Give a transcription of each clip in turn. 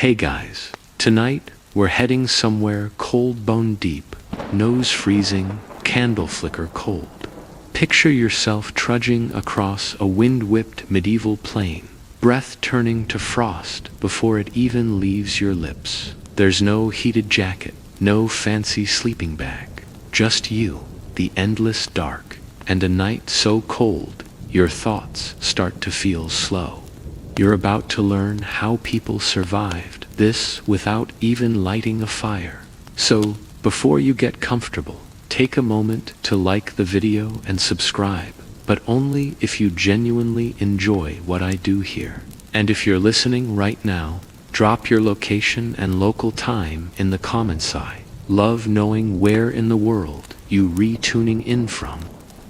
Hey guys, tonight we're heading somewhere cold bone deep, nose freezing, candle flicker cold. Picture yourself trudging across a wind-whipped medieval plain, breath turning to frost before it even leaves your lips. There's no heated jacket, no fancy sleeping bag, just you, the endless dark, and a night so cold your thoughts start to feel slow. You're about to learn how people survived this without even lighting a fire. So, before you get comfortable, take a moment to like the video and subscribe, but only if you genuinely enjoy what I do here. And if you're listening right now, drop your location and local time in the comments. I love knowing where in the world you re-tuning in from.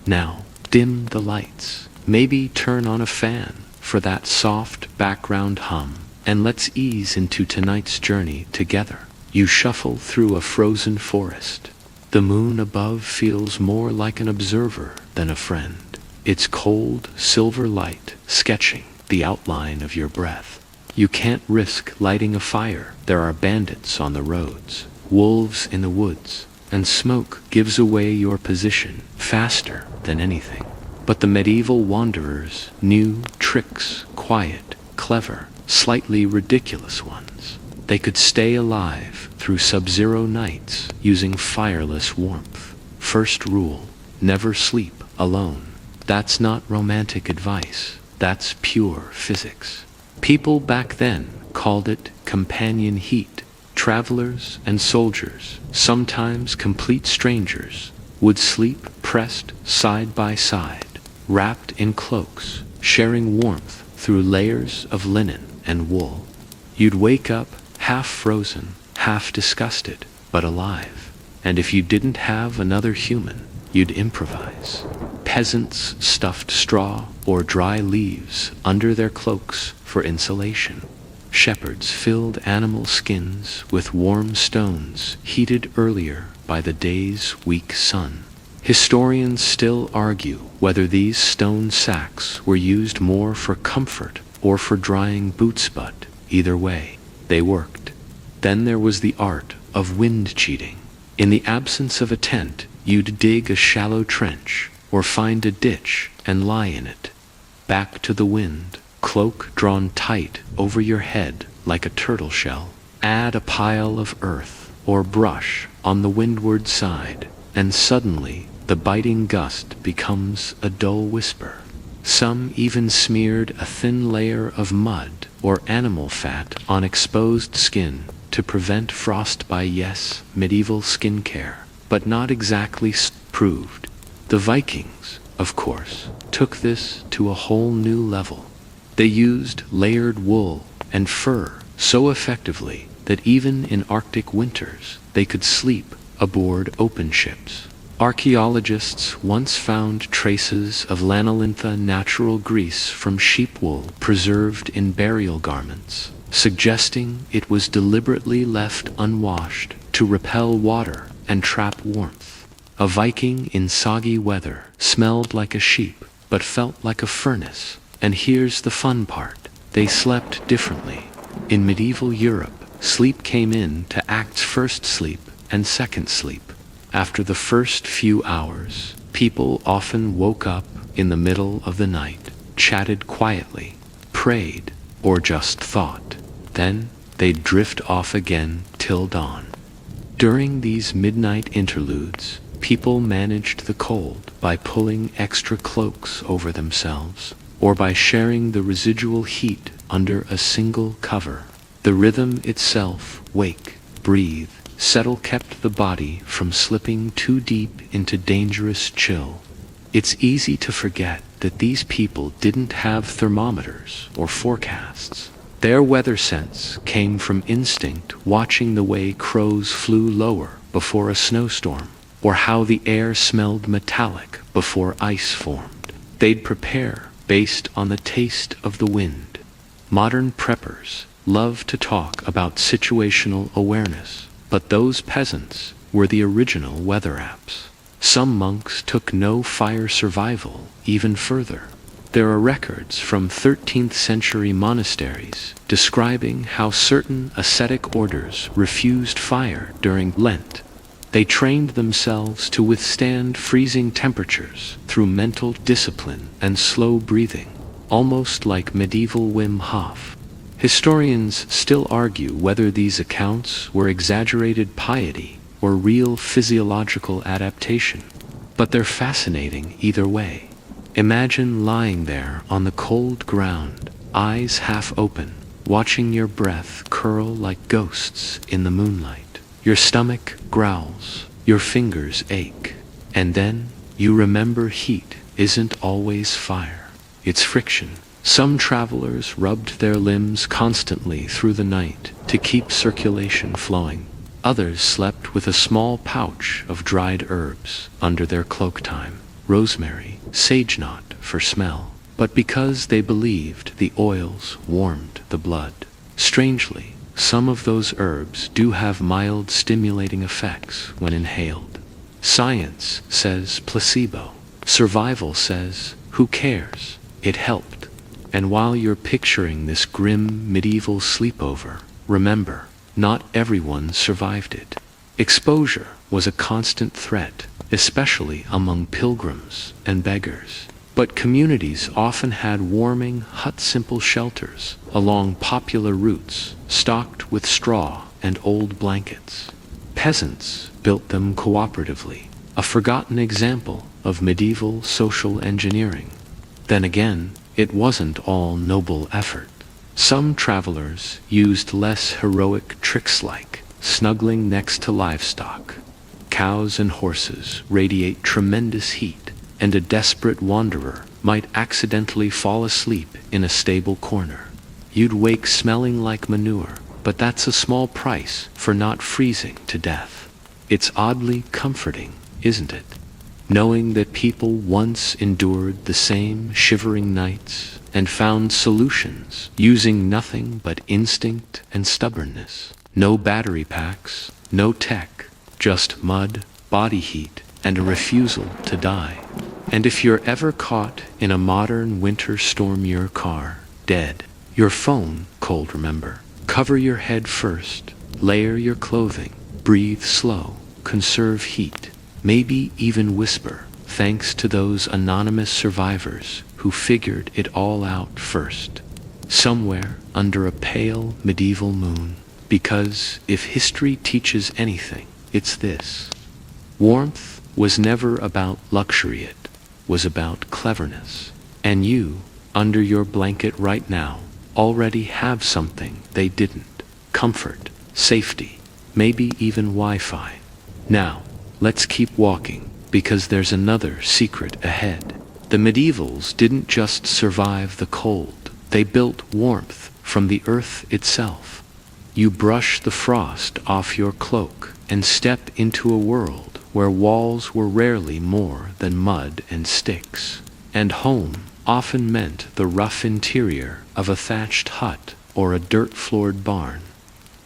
Now, dim the lights. Maybe turn on a fan for that soft background hum, and let's ease into tonight's journey together. You shuffle through a frozen forest. The moon above feels more like an observer than a friend. Its cold, silver light sketching the outline of your breath. You can't risk lighting a fire. There are bandits on the roads, wolves in the woods, and smoke gives away your position faster than anything. But the medieval wanderers knew tricks, quiet, clever, slightly ridiculous ones. They could stay alive through sub-zero nights using fireless warmth. First rule, never sleep alone. That's not romantic advice. That's pure physics. People back then called it companion heat. Travelers and soldiers, sometimes complete strangers, would sleep pressed side by side, wrapped in cloaks, sharing warmth through layers of linen and wool. You'd wake up half frozen, half disgusted, but alive. And if you didn't have another human, you'd improvise. Peasants stuffed straw or dry leaves under their cloaks for insulation. Shepherds filled animal skins with warm stones heated earlier by the day's weak sun. Historians still argue whether these stone sacks were used more for comfort or for drying boots, but either way, they worked. Then there was the art of wind cheating. In the absence of a tent, you'd dig a shallow trench or find a ditch and lie in it. Back to the wind, cloak drawn tight over your head like a turtle shell. Add a pile of earth or brush on the windward side, and suddenly the biting gust becomes a dull whisper. Some even smeared a thin layer of mud or animal fat on exposed skin to prevent frostbite. Yes, medieval skincare, but not exactly proved. The Vikings, of course, took this to a whole new level. They used layered wool and fur so effectively that even in Arctic winters they could sleep aboard open ships. Archaeologists once found traces of lanolintha natural grease from sheep wool preserved in burial garments, suggesting it was deliberately left unwashed to repel water and trap warmth. A Viking in soggy weather smelled like a sheep but felt like a furnace. And here's the fun part, they slept differently. In medieval Europe, sleep came in to acts first sleep and second sleep. After the first few hours, people often woke up in the middle of the night, chatted quietly, prayed, or just thought. Then they'd drift off again till dawn. During these midnight interludes, people managed the cold by pulling extra cloaks over themselves, or by sharing the residual heat under a single cover. The rhythm itself, wake, breathe, settle, kept the body from slipping too deep into dangerous chill. It's easy to forget that these people didn't have thermometers or forecasts. Their weather sense came from instinct, watching the way crows flew lower before a snowstorm, or how the air smelled metallic before ice formed. They'd prepare based on the taste of the wind. Modern preppers love to talk about situational awareness, but those peasants were the original weather apps. Some monks took no fire survival even further. There are records from 13th century monasteries describing how certain ascetic orders refused fire during Lent. They trained themselves to withstand freezing temperatures through mental discipline and slow breathing, almost like medieval Wim Hof. Historians still argue whether these accounts were exaggerated piety or real physiological adaptation, but they're fascinating either way. Imagine lying there on the cold ground, eyes half open, watching your breath curl like ghosts in the moonlight. Your stomach growls, your fingers ache, and then you remember heat isn't always fire, it's friction. Some travelers rubbed their limbs constantly through the night to keep circulation flowing. Others slept with a small pouch of dried herbs under their cloak time, rosemary, sage knot for smell, but because they believed the oils warmed the blood. Strangely, some of those herbs do have mild stimulating effects when inhaled. Science says placebo. Survival says, who cares? It helped. And while you're picturing this grim medieval sleepover, remember, not everyone survived it. Exposure was a constant threat, especially among pilgrims and beggars. But communities often had warming, hut-simple shelters along popular routes, stocked with straw and old blankets. Peasants built them cooperatively, a forgotten example of medieval social engineering. Then again, it wasn't all noble effort. Some travelers used less heroic tricks like snuggling next to livestock. Cows and horses radiate tremendous heat, and a desperate wanderer might accidentally fall asleep in a stable corner. You'd wake smelling like manure, but that's a small price for not freezing to death. It's oddly comforting, isn't it? Knowing that people once endured the same shivering nights and found solutions using nothing but instinct and stubbornness. No battery packs, no tech, just mud, body heat, and a refusal to die. And if you're ever caught in a modern winter storm, your car, dead, your phone, cold, remember, cover your head first, layer your clothing, breathe slow, conserve heat, maybe even whisper, thanks to those anonymous survivors who figured it all out first, somewhere under a pale medieval moon. Because if history teaches anything, it's this. Warmth was never about luxury, it was about cleverness. And you, under your blanket right now, already have something they didn't. Comfort, safety, maybe even Wi-Fi. Now, let's keep walking, because there's another secret ahead. The medievals didn't just survive the cold, they built warmth from the earth itself. You brush the frost off your cloak and step into a world where walls were rarely more than mud and sticks, and home often meant the rough interior of a thatched hut or a dirt-floored barn.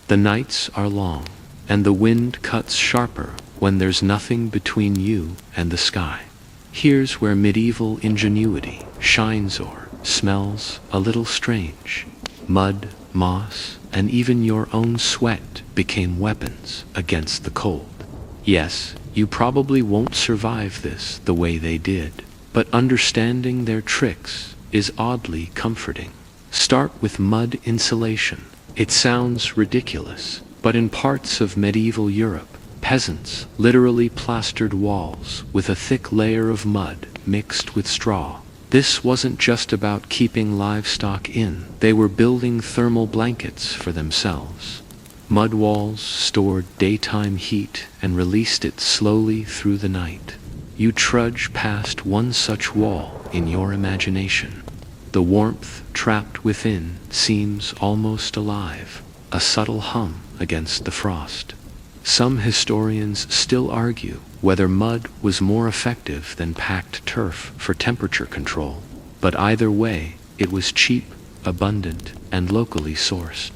The nights are long, and the wind cuts sharper when there's nothing between you and the sky. Here's where medieval ingenuity shines or smells a little strange. Mud, moss, and even your own sweat became weapons against the cold. Yes, you probably won't survive this the way they did, but understanding their tricks is oddly comforting. Start with mud insulation. It sounds ridiculous, but in parts of medieval Europe, peasants literally plastered walls with a thick layer of mud mixed with straw. This wasn't just about keeping livestock in, they were building thermal blankets for themselves. Mud walls stored daytime heat and released it slowly through the night. You trudge past one such wall in your imagination. The warmth trapped within seems almost alive, a subtle hum against the frost. Some historians still argue whether mud was more effective than packed turf for temperature control, but either way, it was cheap, abundant, and locally sourced.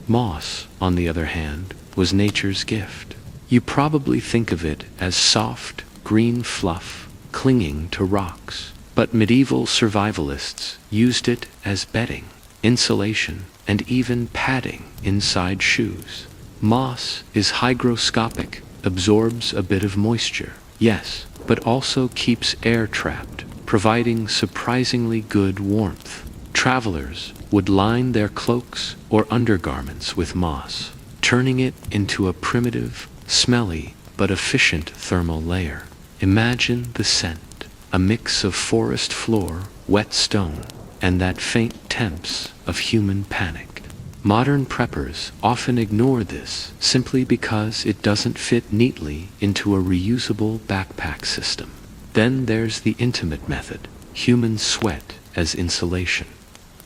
Moss, on the other hand, was nature's gift. You probably think of it as soft, green fluff clinging to rocks. But medieval survivalists used it as bedding, insulation, and even padding inside shoes. Moss is hygroscopic, absorbs a bit of moisture, yes, but also keeps air trapped, providing surprisingly good warmth. Travelers would line their cloaks or undergarments with moss, turning it into a primitive, smelly, but efficient thermal layer. Imagine the scent, a mix of forest floor, wet stone, and that faint temps of human panic. Modern preppers often ignore this simply because it doesn't fit neatly into a reusable backpack system. Then there's the intimate method, human sweat as insulation.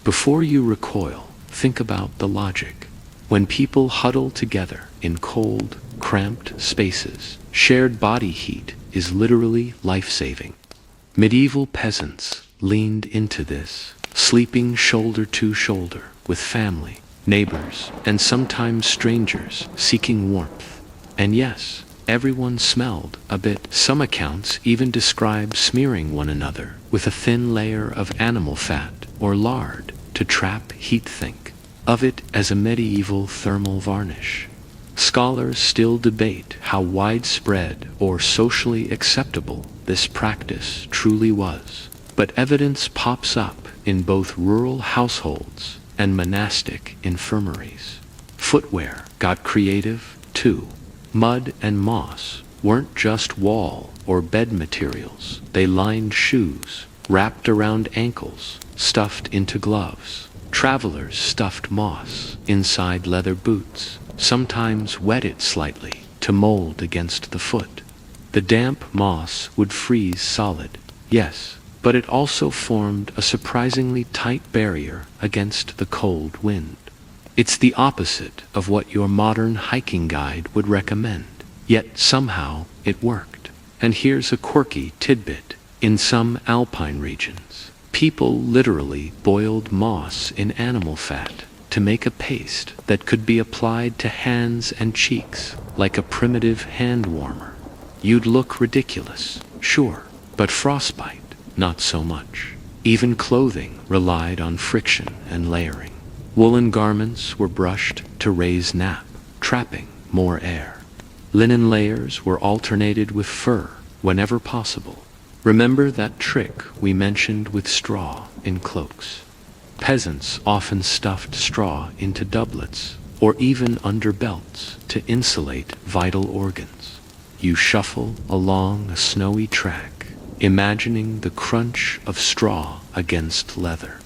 Before you recoil, think about the logic. When people huddle together in cold, cramped spaces, shared body heat is literally life-saving. Medieval peasants leaned into this, sleeping shoulder to shoulder with family, neighbors, and sometimes strangers seeking warmth. And yes, everyone smelled a bit. Some accounts even describe smearing one another with a thin layer of animal fat or lard to trap heat. Think of it as a medieval thermal varnish. Scholars still debate how widespread or socially acceptable this practice truly was, but evidence pops up in both rural households and monastic infirmaries. Footwear got creative, too. Mud and moss weren't just wall or bed materials. They lined shoes, wrapped around ankles, stuffed into gloves. Travelers stuffed moss inside leather boots, sometimes wet it slightly to mold against the foot. The damp moss would freeze solid, yes, but it also formed a surprisingly tight barrier against the cold wind. It's the opposite of what your modern hiking guide would recommend, yet somehow it worked. And here's a quirky tidbit. In some alpine regions, people literally boiled moss in animal fat to make a paste that could be applied to hands and cheeks like a primitive hand warmer. You'd look ridiculous, sure, but frostbite, not so much. Even clothing relied on friction and layering. Woolen garments were brushed to raise nap, trapping more air. Linen layers were alternated with fur whenever possible. Remember that trick we mentioned with straw in cloaks? Peasants often stuffed straw into doublets or even under belts to insulate vital organs. You shuffle along a snowy track, imagining the crunch of straw against leather.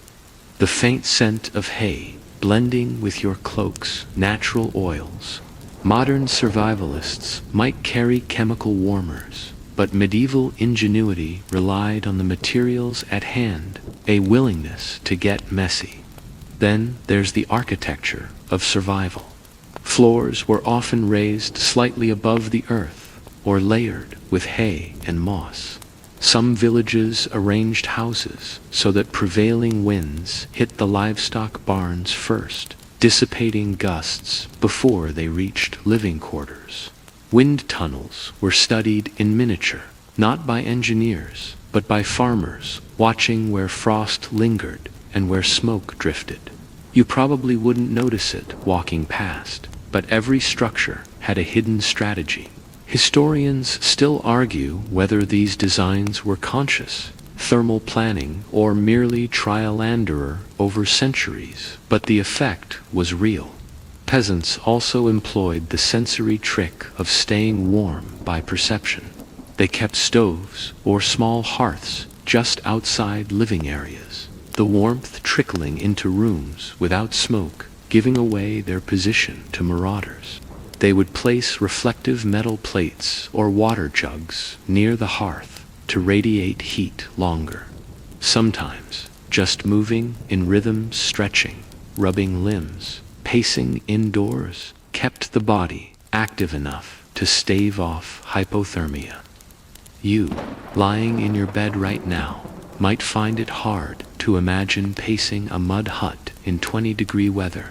The faint scent of hay blending with your cloak's natural oils. Modern survivalists might carry chemical warmers, but medieval ingenuity relied on the materials at hand, a willingness to get messy. Then there's the architecture of survival. Floors were often raised slightly above the earth or layered with hay and moss. Some villages arranged houses so that prevailing winds hit the livestock barns first, dissipating gusts before they reached living quarters. Wind tunnels were studied in miniature, not by engineers, but by farmers, watching where frost lingered and where smoke drifted. You probably wouldn't notice it walking past, but every structure had a hidden strategy. Historians still argue whether these designs were conscious, thermal planning, or merely trial and error over centuries, but the effect was real. Peasants also employed the sensory trick of staying warm by perception. They kept stoves or small hearths just outside living areas, the warmth trickling into rooms without smoke, giving away their position to marauders. They would place reflective metal plates or water jugs near the hearth to radiate heat longer. Sometimes, just moving in rhythm, stretching, rubbing limbs, pacing indoors, kept the body active enough to stave off hypothermia. You, lying in your bed right now, might find it hard to imagine pacing a mud hut in 20-degree weather,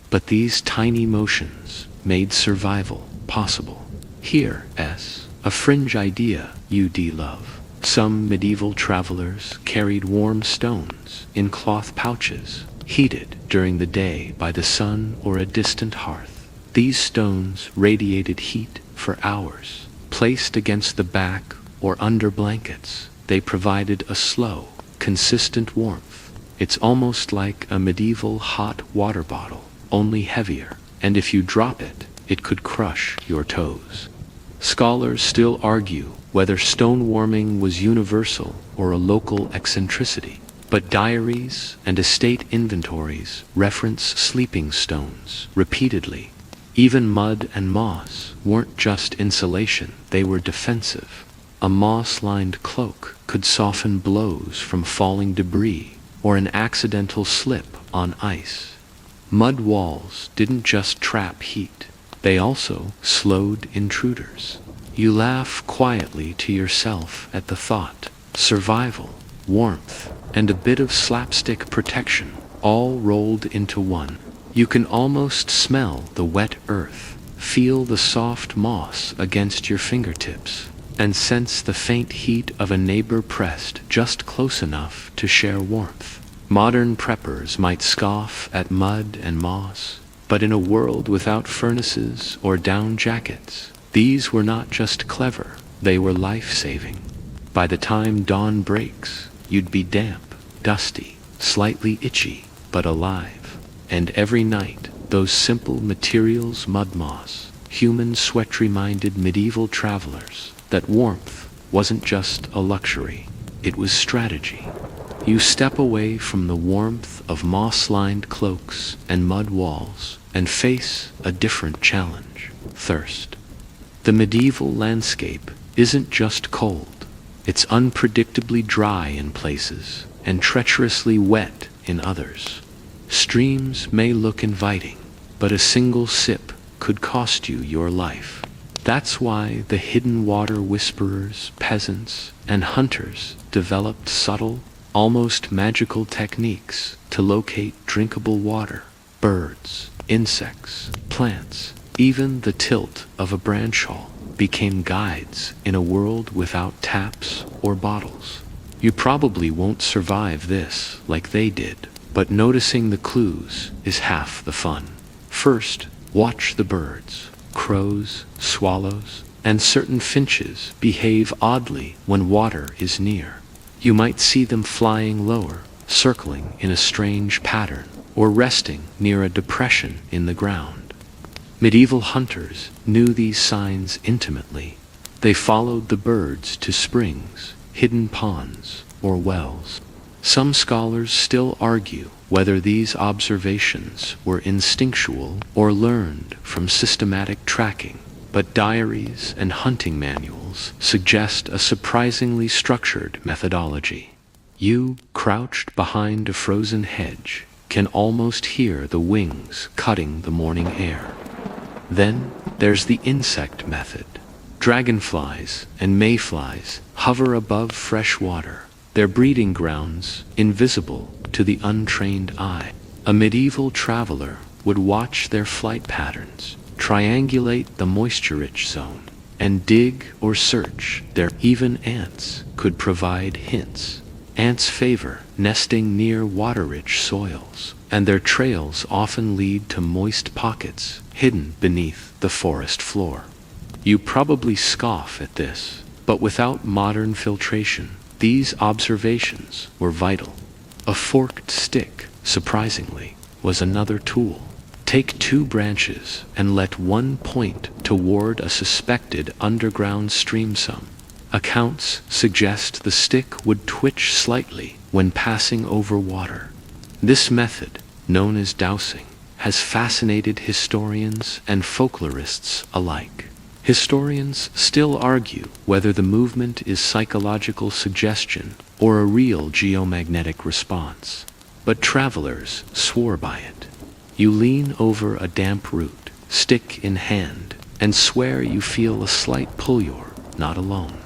but these tiny motions made survival possible. Here's a fringe idea you'd love. Some medieval travelers carried warm stones in cloth pouches, heated during the day by the sun or a distant hearth. These stones radiated heat for hours. Placed against the back or under blankets, they provided a slow, consistent warmth. It's almost like a medieval hot water bottle, only heavier, and if you drop it, it could crush your toes. Scholars still argue whether stone warming was universal or a local eccentricity, but diaries and estate inventories reference sleeping stones repeatedly. Even mud and moss weren't just insulation, they were defensive. A moss-lined cloak could soften blows from falling debris or an accidental slip on ice. Mud walls didn't just trap heat, they also slowed intruders. You laugh quietly to yourself at the thought. Survival, warmth, and a bit of slapstick protection, all rolled into one. You can almost smell the wet earth, feel the soft moss against your fingertips, and sense the faint heat of a neighbor pressed just close enough to share warmth. Modern preppers might scoff at mud and moss, but in a world without furnaces or down jackets, these were not just clever, they were life-saving. By the time dawn breaks, you'd be damp, dusty, slightly itchy, but alive. And every night, those simple materials, mud moss, human sweat reminded medieval travelers that warmth wasn't just a luxury, it was strategy. You step away from the warmth of moss-lined cloaks and mud walls and face a different challenge: thirst. The medieval landscape isn't just cold, it's unpredictably dry in places and treacherously wet in others. Streams may look inviting, but a single sip could cost you your life. That's why the hidden water whisperers, peasants, and hunters developed subtle, almost magical techniques to locate drinkable water, birds, insects, plants. Even the tilt of a branch hole became guides in a world without taps or bottles. You probably won't survive this like they did, but noticing the clues is half the fun. First, watch the birds. Crows, swallows, and certain finches behave oddly when water is near. You might see them flying lower, circling in a strange pattern, or resting near a depression in the ground. Medieval hunters knew these signs intimately. They followed the birds to springs, hidden ponds, or wells. Some scholars still argue whether these observations were instinctual or learned from systematic tracking, but diaries and hunting manuals suggest a surprisingly structured methodology. You, crouched behind a frozen hedge, can almost hear the wings cutting the morning air. Then there's the insect method. Dragonflies and mayflies hover above fresh water, their breeding grounds invisible to the untrained eye. A medieval traveler would watch their flight patterns, triangulate the moisture-rich zone, and dig or search there. Even ants could provide hints. Ants favor nesting near water-rich soils, and their trails often lead to moist pockets hidden beneath the forest floor. You probably scoff at this, but without modern filtration, these observations were vital. A forked stick, surprisingly, was another tool. Take two branches and let one point toward a suspected underground stream. Some accounts suggest the stick would twitch slightly when passing over water. This method, known as dowsing, has fascinated historians and folklorists alike. Historians still argue whether the movement is psychological suggestion or a real geomagnetic response, but travelers swore by it. You lean over a damp root, stick in hand, and swear you feel a slight pull. You're not alone.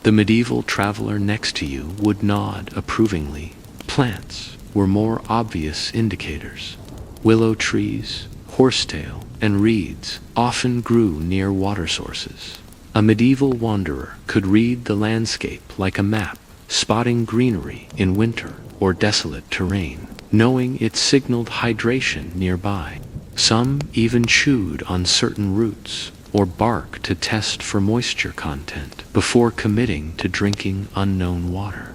The medieval traveler next to you would nod approvingly. Plants were more obvious indicators. Willow trees, horsetail, and reeds often grew near water sources. A medieval wanderer could read the landscape like a map, spotting greenery in winter or desolate terrain, knowing it signaled hydration nearby. Some even chewed on certain roots or bark to test for moisture content before committing to drinking unknown water.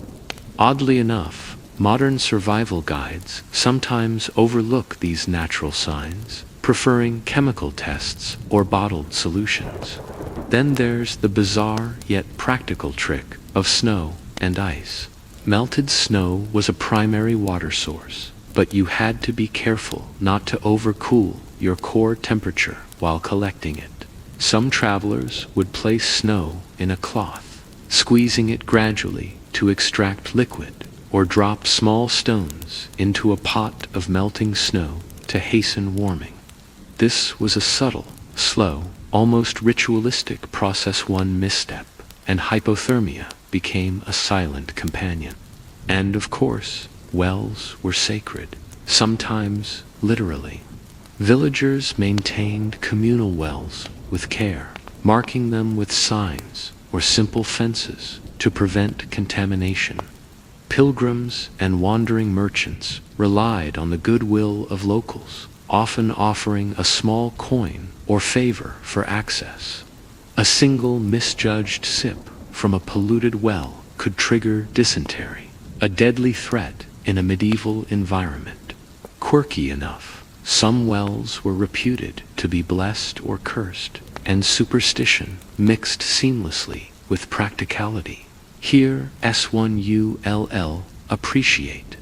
Oddly enough, modern survival guides sometimes overlook these natural signs, preferring chemical tests or bottled solutions. Then there's the bizarre yet practical trick of snow and ice. Melted snow was a primary water source, but you had to be careful not to overcool your core temperature while collecting it. Some travelers would place snow in a cloth, squeezing it gradually to extract liquid, or drop small stones into a pot of melting snow to hasten warming. This was a subtle, slow, almost ritualistic process. One misstep, and hypothermia became a silent companion. And of course, wells were sacred, sometimes literally. Villagers maintained communal wells with care, marking them with signs or simple fences to prevent contamination. Pilgrims and wandering merchants relied on the goodwill of locals, often offering a small coin or favor for access. A single misjudged sip from a polluted well could trigger dysentery, a deadly threat in a medieval environment. Quirky enough, some wells were reputed to be blessed or cursed, and superstition mixed seamlessly with practicality. Here, S1ULL, appreciate.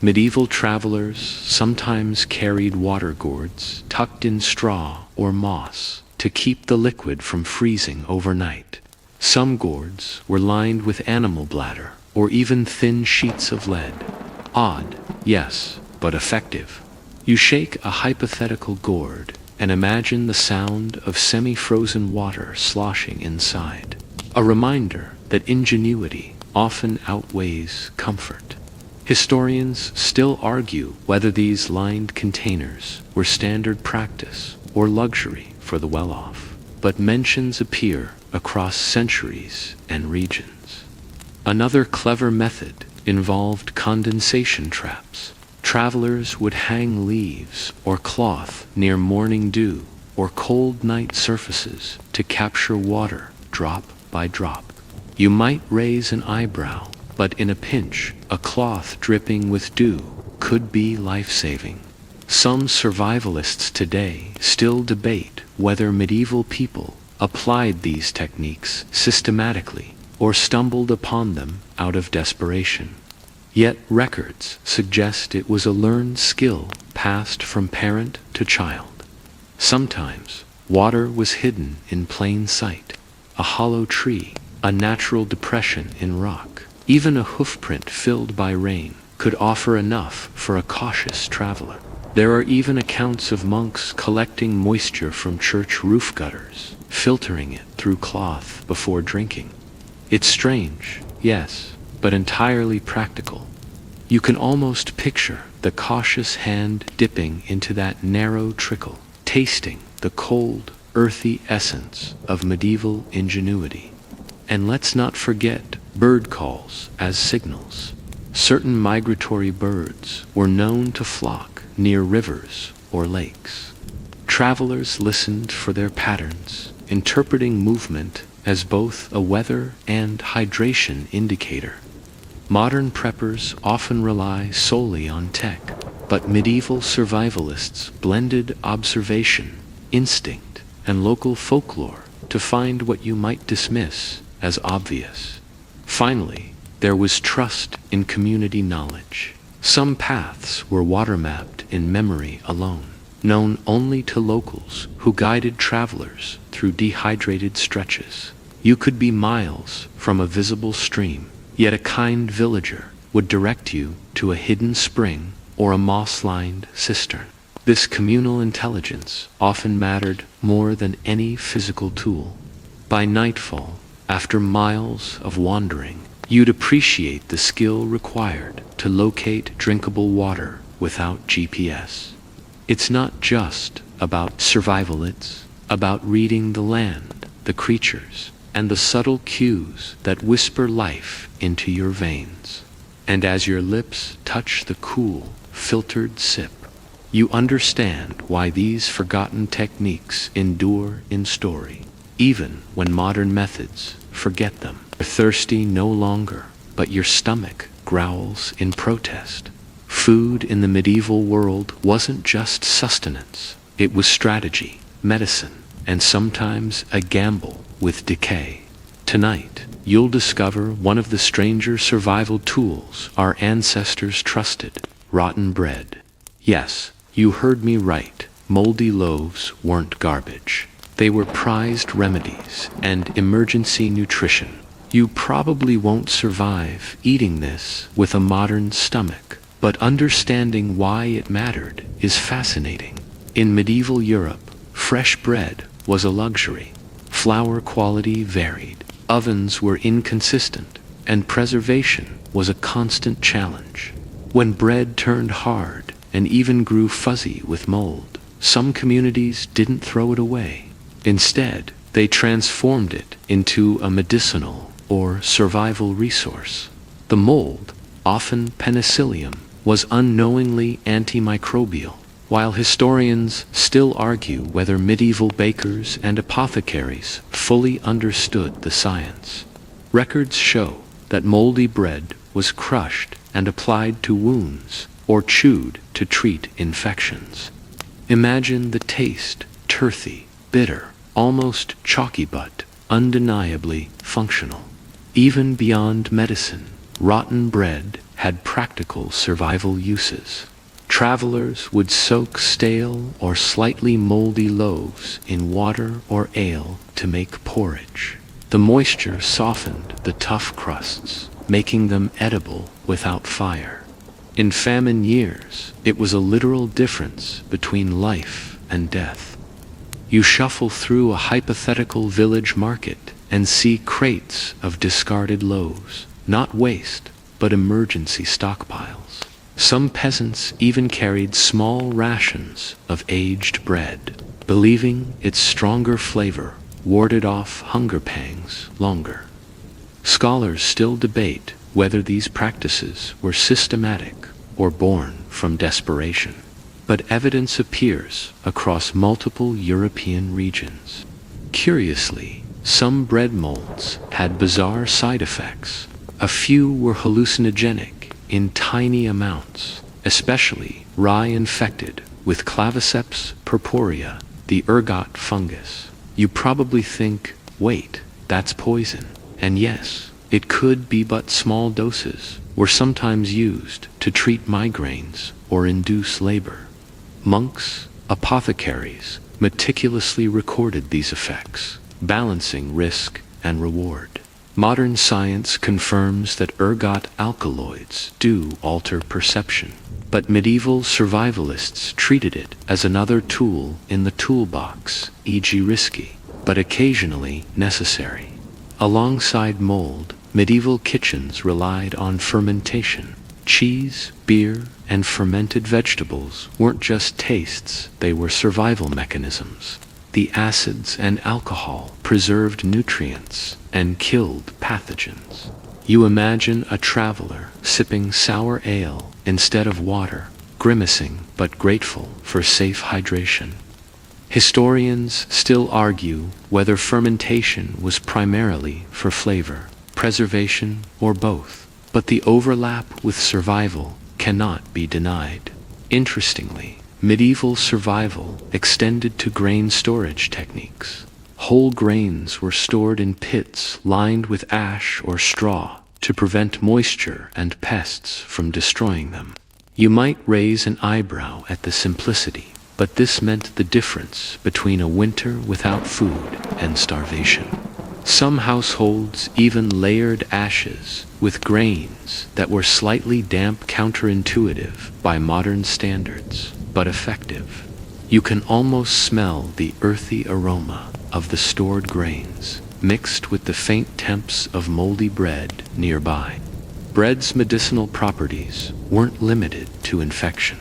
Medieval travelers sometimes carried water gourds tucked in straw or moss to keep the liquid from freezing overnight. Some gourds were lined with animal bladder or even thin sheets of lead. Odd, yes, but effective. You shake a hypothetical gourd and imagine the sound of semi-frozen water sloshing inside. A reminder that ingenuity often outweighs comfort. Historians still argue whether these lined containers were standard practice or luxury for the well-off, but mentions appear across centuries and regions. Another clever method involved condensation traps. Travelers would hang leaves or cloth near morning dew or cold night surfaces to capture water drop by drop. You might raise an eyebrow, but in a pinch, a cloth dripping with dew could be life-saving. Some survivalists today still debate whether medieval people applied these techniques systematically or stumbled upon them out of desperation. Yet records suggest it was a learned skill passed from parent to child. Sometimes water was hidden in plain sight, a hollow tree, a natural depression in rock. Even a hoofprint filled by rain could offer enough for a cautious traveler. There are even accounts of monks collecting moisture from church roof gutters, filtering it through cloth before drinking. It's strange, yes, but entirely practical. You can almost picture the cautious hand dipping into that narrow trickle, tasting the cold, earthy essence of medieval ingenuity. And let's not forget bird calls as signals. Certain migratory birds were known to flock near rivers or lakes. Travelers listened for their patterns, interpreting movement as both a weather and hydration indicator. Modern preppers often rely solely on tech, but medieval survivalists blended observation, instinct, and local folklore to find what you might dismiss as obvious. Finally, there was trust in community knowledge. Some paths were water-mapped in memory alone, known only to locals who guided travelers through dehydrated stretches. You could be miles from a visible stream, yet a kind villager would direct you to a hidden spring or a moss-lined cistern. This communal intelligence often mattered more than any physical tool. By nightfall, after miles of wandering, you'd appreciate the skill required to locate drinkable water without GPS. It's not just about survival, it's about reading the land, the creatures, and the subtle cues that whisper life into your veins. And as your lips touch the cool, filtered sip, you understand why these forgotten techniques endure in story, even when modern methods forget them. You're thirsty no longer, but your stomach growls in protest. Food in the medieval world wasn't just sustenance. It was strategy, medicine, and sometimes a gamble with decay. Tonight, you'll discover one of the stranger survival tools our ancestors trusted: rotten bread. Yes, you heard me right. Moldy loaves weren't garbage. They were prized remedies and emergency nutrition. You probably won't survive eating this with a modern stomach, but understanding why it mattered is fascinating. In medieval Europe, fresh bread was a luxury. Flour quality varied, ovens were inconsistent, and preservation was a constant challenge. When bread turned hard and even grew fuzzy with mold, some communities didn't throw it away. Instead, they transformed it into a medicinal or survival resource. The mold, often penicillium, was unknowingly antimicrobial. While historians still argue whether medieval bakers and apothecaries fully understood the science, records show that moldy bread was crushed and applied to wounds or chewed to treat infections. Imagine the taste: earthy, bitter, almost chalky, but undeniably functional. Even beyond medicine, rotten bread had practical survival uses. Travelers would soak stale or slightly moldy loaves in water or ale to make porridge. The moisture softened the tough crusts, making them edible without fire. In famine years, it was a literal difference between life and death. You shuffle through a hypothetical village market and see crates of discarded loaves, not waste, but emergency stockpiles. Some peasants even carried small rations of aged bread, believing its stronger flavor warded off hunger pangs longer. Scholars still debate whether these practices were systematic or born from desperation, but evidence appears across multiple European regions. Curiously, some bread molds had bizarre side effects. A few were hallucinogenic in tiny amounts, especially rye infected with claviceps purpurea, the ergot fungus. You probably think, wait, that's poison. And yes, it could be, but small doses were sometimes used to treat migraines or induce labor. Monks, apothecaries, meticulously recorded these effects, balancing risk and reward. Modern science confirms that ergot alkaloids do alter perception, but medieval survivalists treated it as another tool in the toolbox, e.g. risky, but occasionally necessary. Alongside mold, medieval kitchens relied on fermentation. Cheese, beer, and fermented vegetables weren't just tastes, they were survival mechanisms. The acids and alcohol preserved nutrients and killed pathogens. You imagine a traveler sipping sour ale instead of water, grimacing but grateful for safe hydration. Historians still argue whether fermentation was primarily for flavor, preservation, or both, but the overlap with survival cannot be denied. Interestingly, medieval survival extended to grain storage techniques. Whole grains were stored in pits lined with ash or straw to prevent moisture and pests from destroying them. You might raise an eyebrow at the simplicity, but this meant the difference between a winter without food and starvation. Some households even layered ashes with grains that were slightly damp, counterintuitive by modern standards, but effective. You can almost smell the earthy aroma of the stored grains, mixed with the faint temps of moldy bread nearby. Bread's medicinal properties weren't limited to infection.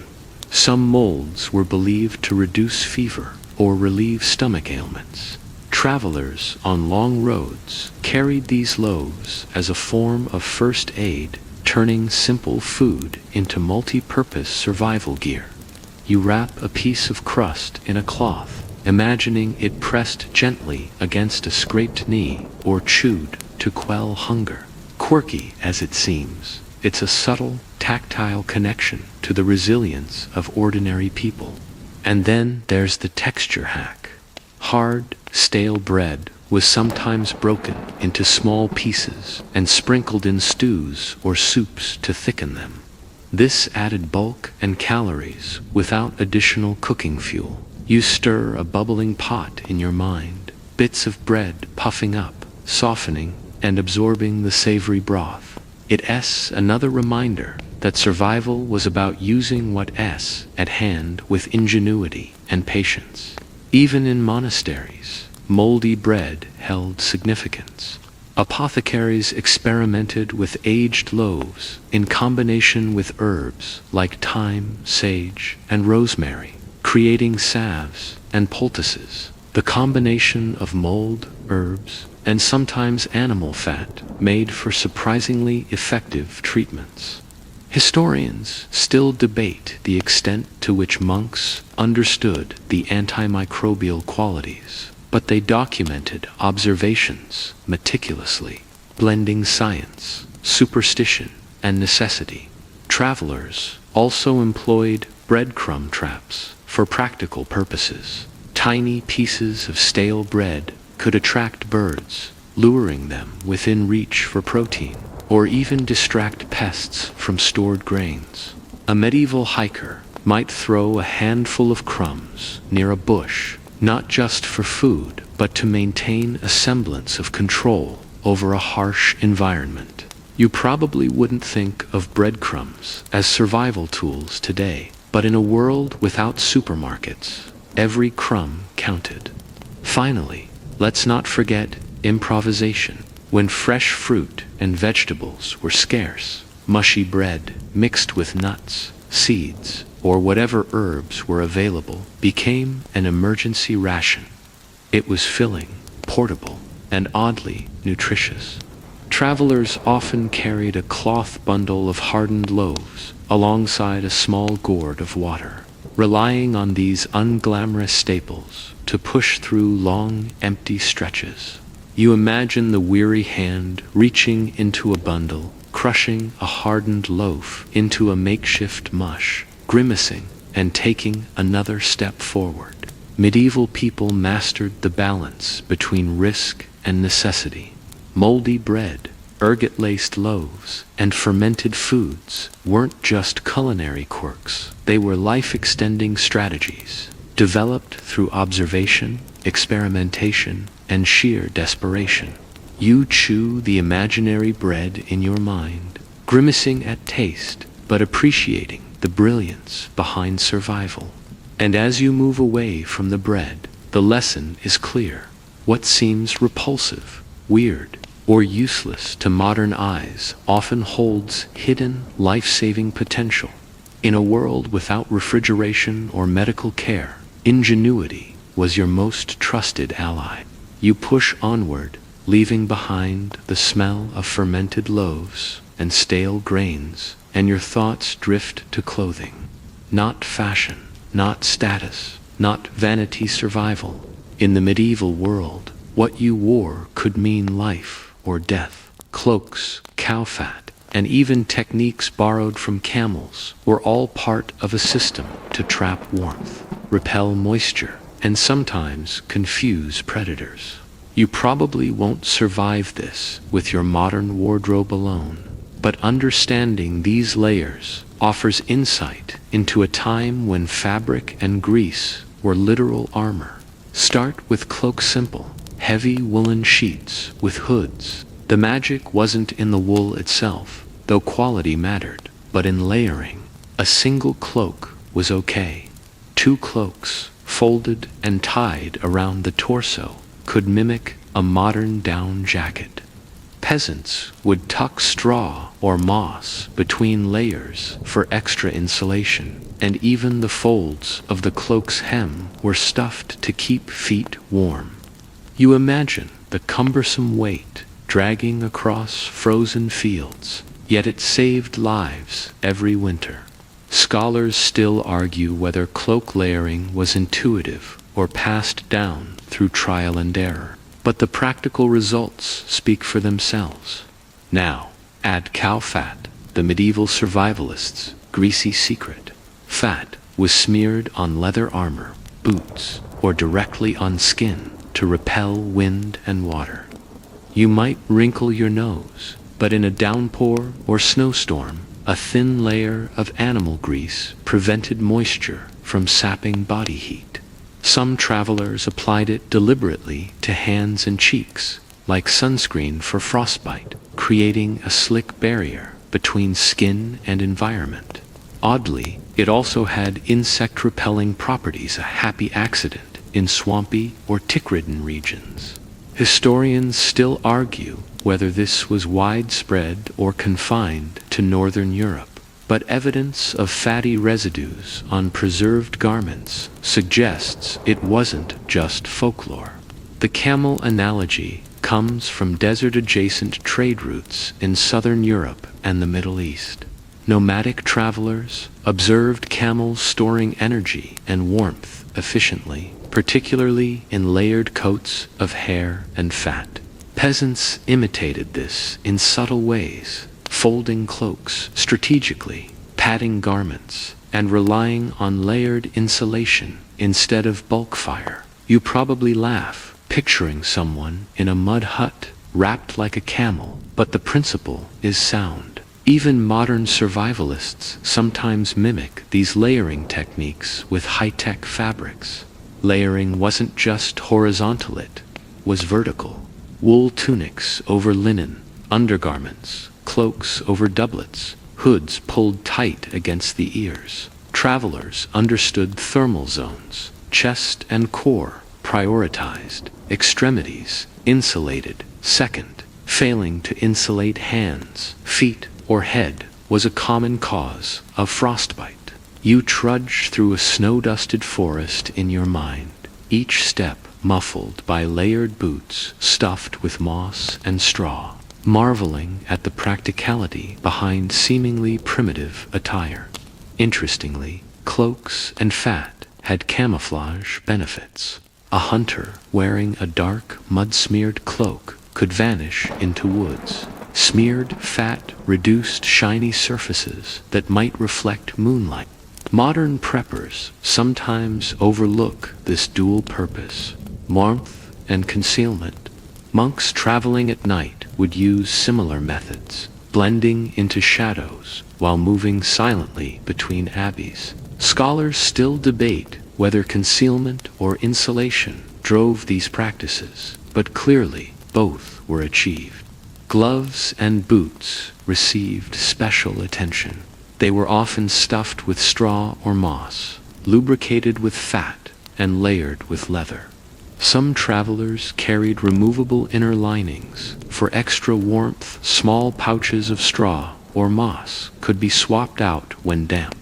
Some molds were believed to reduce fever or relieve stomach ailments. Travelers on long roads carried these loaves as a form of first aid, turning simple food into multi-purpose survival gear. You wrap a piece of crust in a cloth, imagining it pressed gently against a scraped knee or chewed to quell hunger. Quirky as it seems, it's a subtle, tactile connection to the resilience of ordinary people. And then there's the texture hack. Hard, stale bread was sometimes broken into small pieces and sprinkled in stews or soups to thicken them. This added bulk and calories without additional cooking fuel. You stir a bubbling pot in your mind, bits of bread puffing up, softening, and absorbing the savory broth. It's another reminder that survival was about using what's at hand with ingenuity and patience. Even in monasteries, moldy bread held significance. Apothecaries experimented with aged loaves in combination with herbs like thyme, sage, and rosemary, creating salves and poultices. The combination of mold, herbs, and sometimes animal fat made for surprisingly effective treatments. Historians still debate the extent to which monks understood the antimicrobial qualities, but they documented observations meticulously, blending science, superstition, and necessity. Travelers also employed breadcrumb traps for practical purposes. Tiny pieces of stale bread could attract birds, luring them within reach for protein, or even distract pests from stored grains. A medieval hiker might throw a handful of crumbs near a bush, not just for food, but to maintain a semblance of control over a harsh environment. You probably wouldn't think of breadcrumbs as survival tools today, but in a world without supermarkets, every crumb counted. Finally, let's not forget improvisation. When fresh fruit and vegetables were scarce, mushy bread mixed with nuts, seeds, or whatever herbs were available became an emergency ration. It was filling, portable, and oddly nutritious. Travelers often carried a cloth bundle of hardened loaves alongside a small gourd of water, relying on these unglamorous staples to push through long, empty stretches. You imagine the weary hand reaching into a bundle, crushing a hardened loaf into a makeshift mush, grimacing and taking another step forward. Medieval people mastered the balance between risk and necessity. Moldy bread, ergot-laced loaves, and fermented foods weren't just culinary quirks. They were life-extending strategies, developed through observation, experimentation, and sheer desperation. You chew the imaginary bread in your mind, grimacing at taste, but appreciating the brilliance behind survival. And as you move away from the bread, the lesson is clear. What seems repulsive, weird, or useless to modern eyes often holds hidden, life-saving potential. In a world without refrigeration or medical care, ingenuity was your most trusted ally. You push onward, leaving behind the smell of fermented loaves and stale grains, and your thoughts drift to clothing. Not fashion, not status, not vanity survival. In the medieval world, what you wore could mean life or death. Cloaks, cow fat, and even techniques borrowed from camels were all part of a system to trap warmth, repel moisture, and sometimes confuse predators. You probably won't survive this with your modern wardrobe alone, but understanding these layers offers insight into a time when fabric and grease were literal armor. Start with cloak simple, heavy woolen sheets with hoods. The magic wasn't in the wool itself, though quality mattered, but in layering. A single cloak was okay. 2 cloaks, folded and tied around the torso, could mimic a modern down jacket. Peasants would tuck straw or moss between layers for extra insulation, and even the folds of the cloak's hem were stuffed to keep feet warm. You imagine the cumbersome weight dragging across frozen fields, yet it saved lives every winter. Scholars still argue whether cloak layering was intuitive or passed down through trial and error, but the practical results speak for themselves. Now, add cow fat, the medieval survivalists' greasy secret. Fat was smeared on leather armor, boots, or directly on skin to repel wind and water. You might wrinkle your nose, but in a downpour or snowstorm, a thin layer of animal grease prevented moisture from sapping body heat. Some travelers applied it deliberately to hands and cheeks, like sunscreen for frostbite, creating a slick barrier between skin and environment. Oddly, it also had insect-repelling properties, a happy accident in swampy or tick-ridden regions. Historians still argue whether this was widespread or confined to northern Europe, but evidence of fatty residues on preserved garments suggests it wasn't just folklore. The camel analogy comes from desert-adjacent trade routes in southern Europe and the Middle East. Nomadic travelers observed camels storing energy and warmth efficiently, particularly in layered coats of hair and fat. Peasants imitated this in subtle ways, folding cloaks strategically, padding garments, and relying on layered insulation instead of bulk fire. You probably laugh, picturing someone in a mud hut, wrapped like a camel, but the principle is sound. Even modern survivalists sometimes mimic these layering techniques with high-tech fabrics. Layering wasn't just horizontal, it was vertical. Wool tunics over linen, undergarments, cloaks over doublets, hoods pulled tight against the ears. Travelers understood thermal zones, chest and core prioritized, extremities insulated second. Failing to insulate hands, feet, or head was a common cause of frostbite. You trudge through a snow-dusted forest in your mind, each step muffled by layered boots stuffed with moss and straw, marveling at the practicality behind seemingly primitive attire. Interestingly, cloaks and fat had camouflage benefits. A hunter wearing a dark, mud-smeared cloak could vanish into woods. Smeared fat reduced shiny surfaces that might reflect moonlight. Modern preppers sometimes overlook this dual purpose, warmth and concealment. Monks traveling at night would use similar methods, blending into shadows while moving silently between abbeys. Scholars still debate whether concealment or insulation drove these practices, but clearly both were achieved. Gloves and boots received special attention. They were often stuffed with straw or moss, lubricated with fat, and layered with leather. Some travelers carried removable inner linings for extra warmth. Small pouches of straw or moss could be swapped out when damp.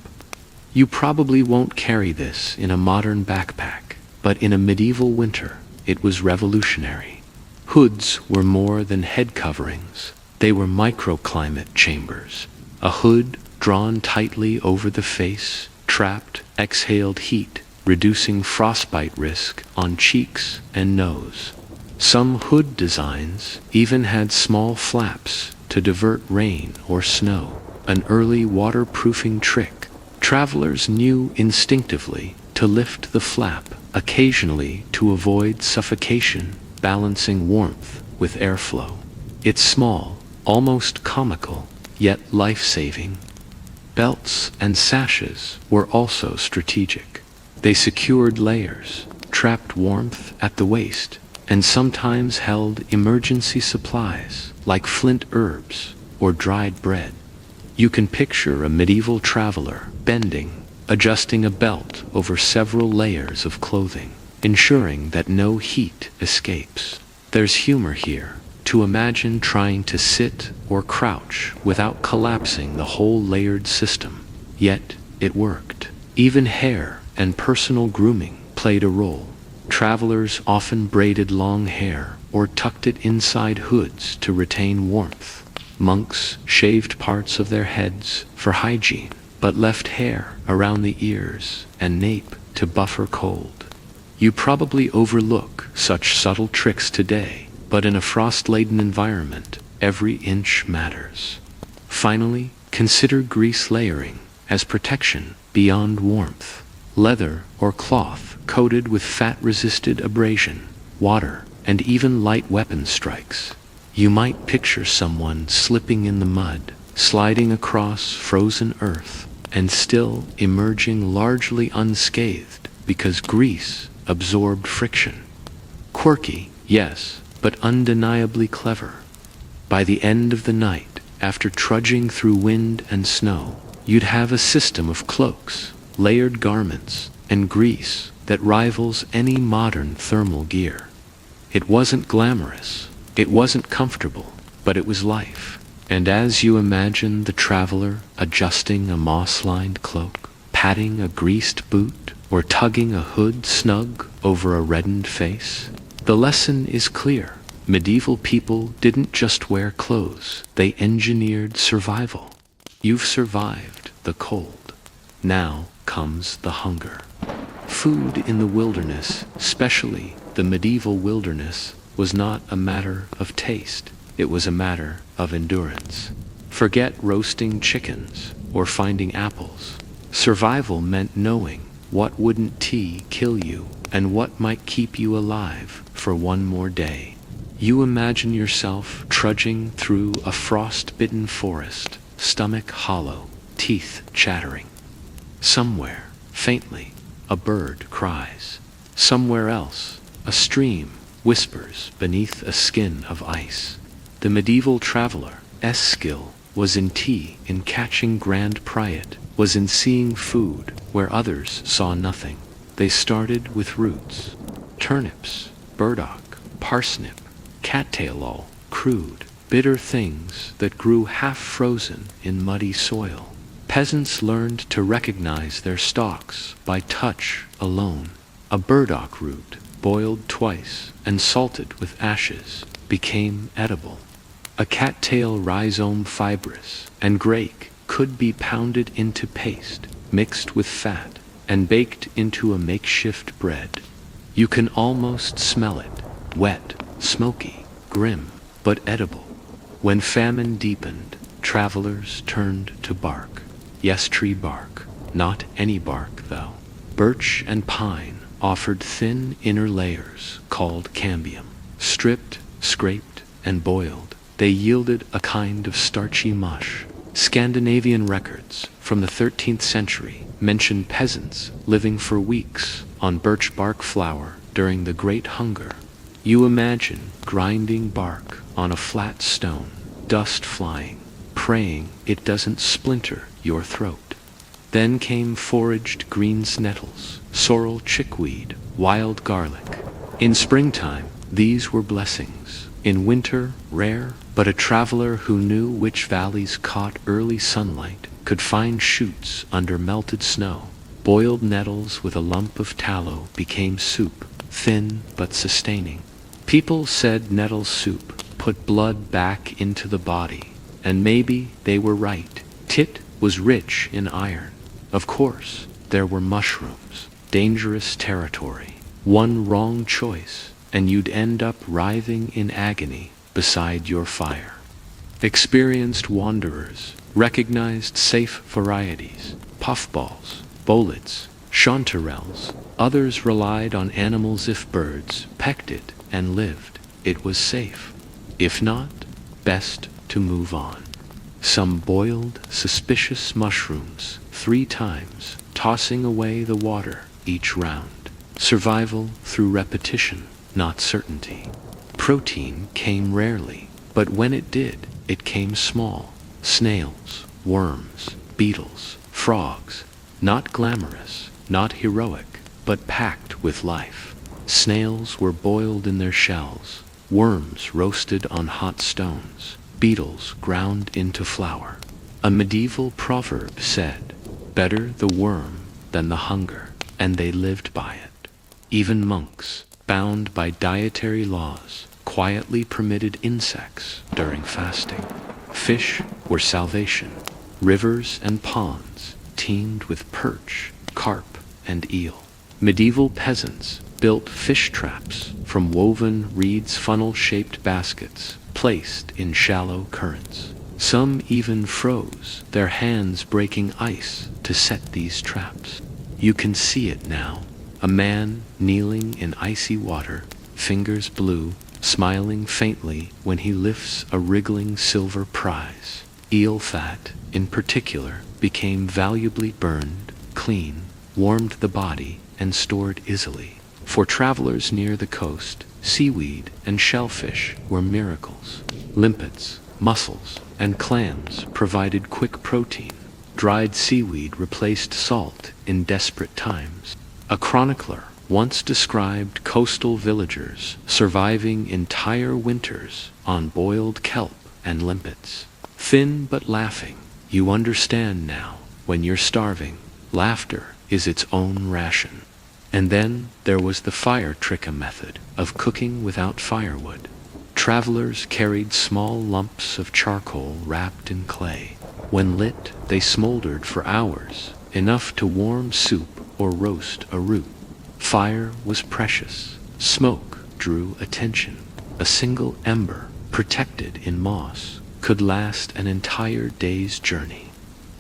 You probably won't carry this in a modern backpack, but in a medieval winter, it was revolutionary. Hoods were more than head coverings. They were microclimate chambers. A hood drawn tightly over the face trapped exhaled heat, reducing frostbite risk on cheeks and nose. Some hood designs even had small flaps to divert rain or snow, an early waterproofing trick. Travelers knew instinctively to lift the flap, occasionally to avoid suffocation, balancing warmth with airflow. It's small, almost comical, yet life-saving. Belts and sashes were also strategic. They secured layers, trapped warmth at the waist, and sometimes held emergency supplies like flint herbs or dried bread. You can picture a medieval traveler bending, adjusting a belt over several layers of clothing, ensuring that no heat escapes. There's humor here, to imagine trying to sit or crouch without collapsing the whole layered system. Yet, it worked. Even hair and personal grooming played a role. Travelers often braided long hair or tucked it inside hoods to retain warmth. Monks shaved parts of their heads for hygiene, but left hair around the ears and nape to buffer cold. You probably overlook such subtle tricks today, but in a frost-laden environment, every inch matters. Finally, consider grease layering as protection beyond warmth. Leather or cloth coated with fat-resisted abrasion, water, and even light weapon strikes. You might picture someone slipping in the mud, sliding across frozen earth, and still emerging largely unscathed because grease absorbed friction. Quirky, yes, but undeniably clever. By the end of the night, after trudging through wind and snow, you'd have a system of cloaks, layered garments, and grease that rivals any modern thermal gear. It wasn't glamorous, it wasn't comfortable, but it was life. And as you imagine the traveler adjusting a moss-lined cloak, patting a greased boot, or tugging a hood snug over a reddened face, the lesson is clear. Medieval people didn't just wear clothes, they engineered survival. You've survived the cold. Now comes the hunger. Food in the wilderness, especially the medieval wilderness, was not a matter of taste. It was a matter of endurance. Forget roasting chickens or finding apples. Survival meant knowing what wouldn't tea kill you and what might keep you alive for one more day. You imagine yourself trudging through a frost-bitten forest, stomach hollow, teeth chattering. Somewhere, faintly, a bird cries. Somewhere else, a stream whispers beneath a skin of ice. The medieval traveler's skill was in tea, in catching grand priot, was in seeing food where others saw nothing. They started with roots, turnips, burdock, parsnip, cattail, all crude, bitter things that grew half-frozen in muddy soil. Peasants learned to recognize their stalks by touch alone. A burdock root, boiled twice and salted with ashes, became edible. A cattail rhizome, fibrous and grake, could be pounded into paste, mixed with fat, and baked into a makeshift bread. You can almost smell it, wet, smoky, grim, but edible. When famine deepened, travelers turned to bark. Yes, tree bark, not any bark though. Birch and pine offered thin inner layers called cambium. Stripped, scraped, and boiled, they yielded a kind of starchy mush. Scandinavian records from the 13th century mention peasants living for weeks on birch bark flour during the Great Hunger. You imagine grinding bark on a flat stone, dust flying, praying it doesn't splinter your throat. Then came foraged greens, nettles, sorrel, chickweed, wild garlic. In springtime, these were blessings. In winter, rare, but a traveler who knew which valleys caught early sunlight could find shoots under melted snow. Boiled nettles with a lump of tallow became soup, thin but sustaining. People said nettle soup put blood back into the body, and maybe they were right. Tit was rich in iron. Of course, there were mushrooms, dangerous territory. One wrong choice, and you'd end up writhing in agony beside your fire. Experienced wanderers recognized safe varieties, puffballs, bolets, chanterelles. Others relied on animals. If birds pecked it and lived, it was safe. If not, best to move on. Some boiled suspicious mushrooms 3 times, tossing away the water each round. Survival through repetition, not certainty. Protein came rarely, but when it did, it came small. Snails, worms, beetles, frogs. Not glamorous, not heroic, but packed with life. Snails were boiled in their shells, worms roasted on hot stones, beetles ground into flour. A medieval proverb said, "Better the worm than the hunger," and they lived by it. Even monks, bound by dietary laws, quietly permitted insects during fasting. Fish were salvation. Rivers and ponds teemed with perch, carp, and eel. Medieval peasants built fish traps from woven reeds, funnel-shaped baskets placed in shallow currents. Some even froze, their hands breaking ice to set these traps. You can see it now, a man kneeling in icy water, fingers blue, smiling faintly when he lifts a wriggling silver prize. Eel fat, in particular, became valuably burned, clean, warmed the body, and stored easily. For travelers near the coast, seaweed and shellfish were miracles. Limpets, mussels, and clams provided quick protein. Dried seaweed replaced salt in desperate times. A chronicler once described coastal villagers surviving entire winters on boiled kelp and limpets. Thin but laughing, you understand now, when you're starving, laughter is its own ration. And then there was the fire tricka method of cooking without firewood. Travelers carried small lumps of charcoal wrapped in clay. When lit, they smoldered for hours, enough to warm soup or roast a root. Fire was precious. Smoke drew attention. A single ember, protected in moss, could last an entire day's journey.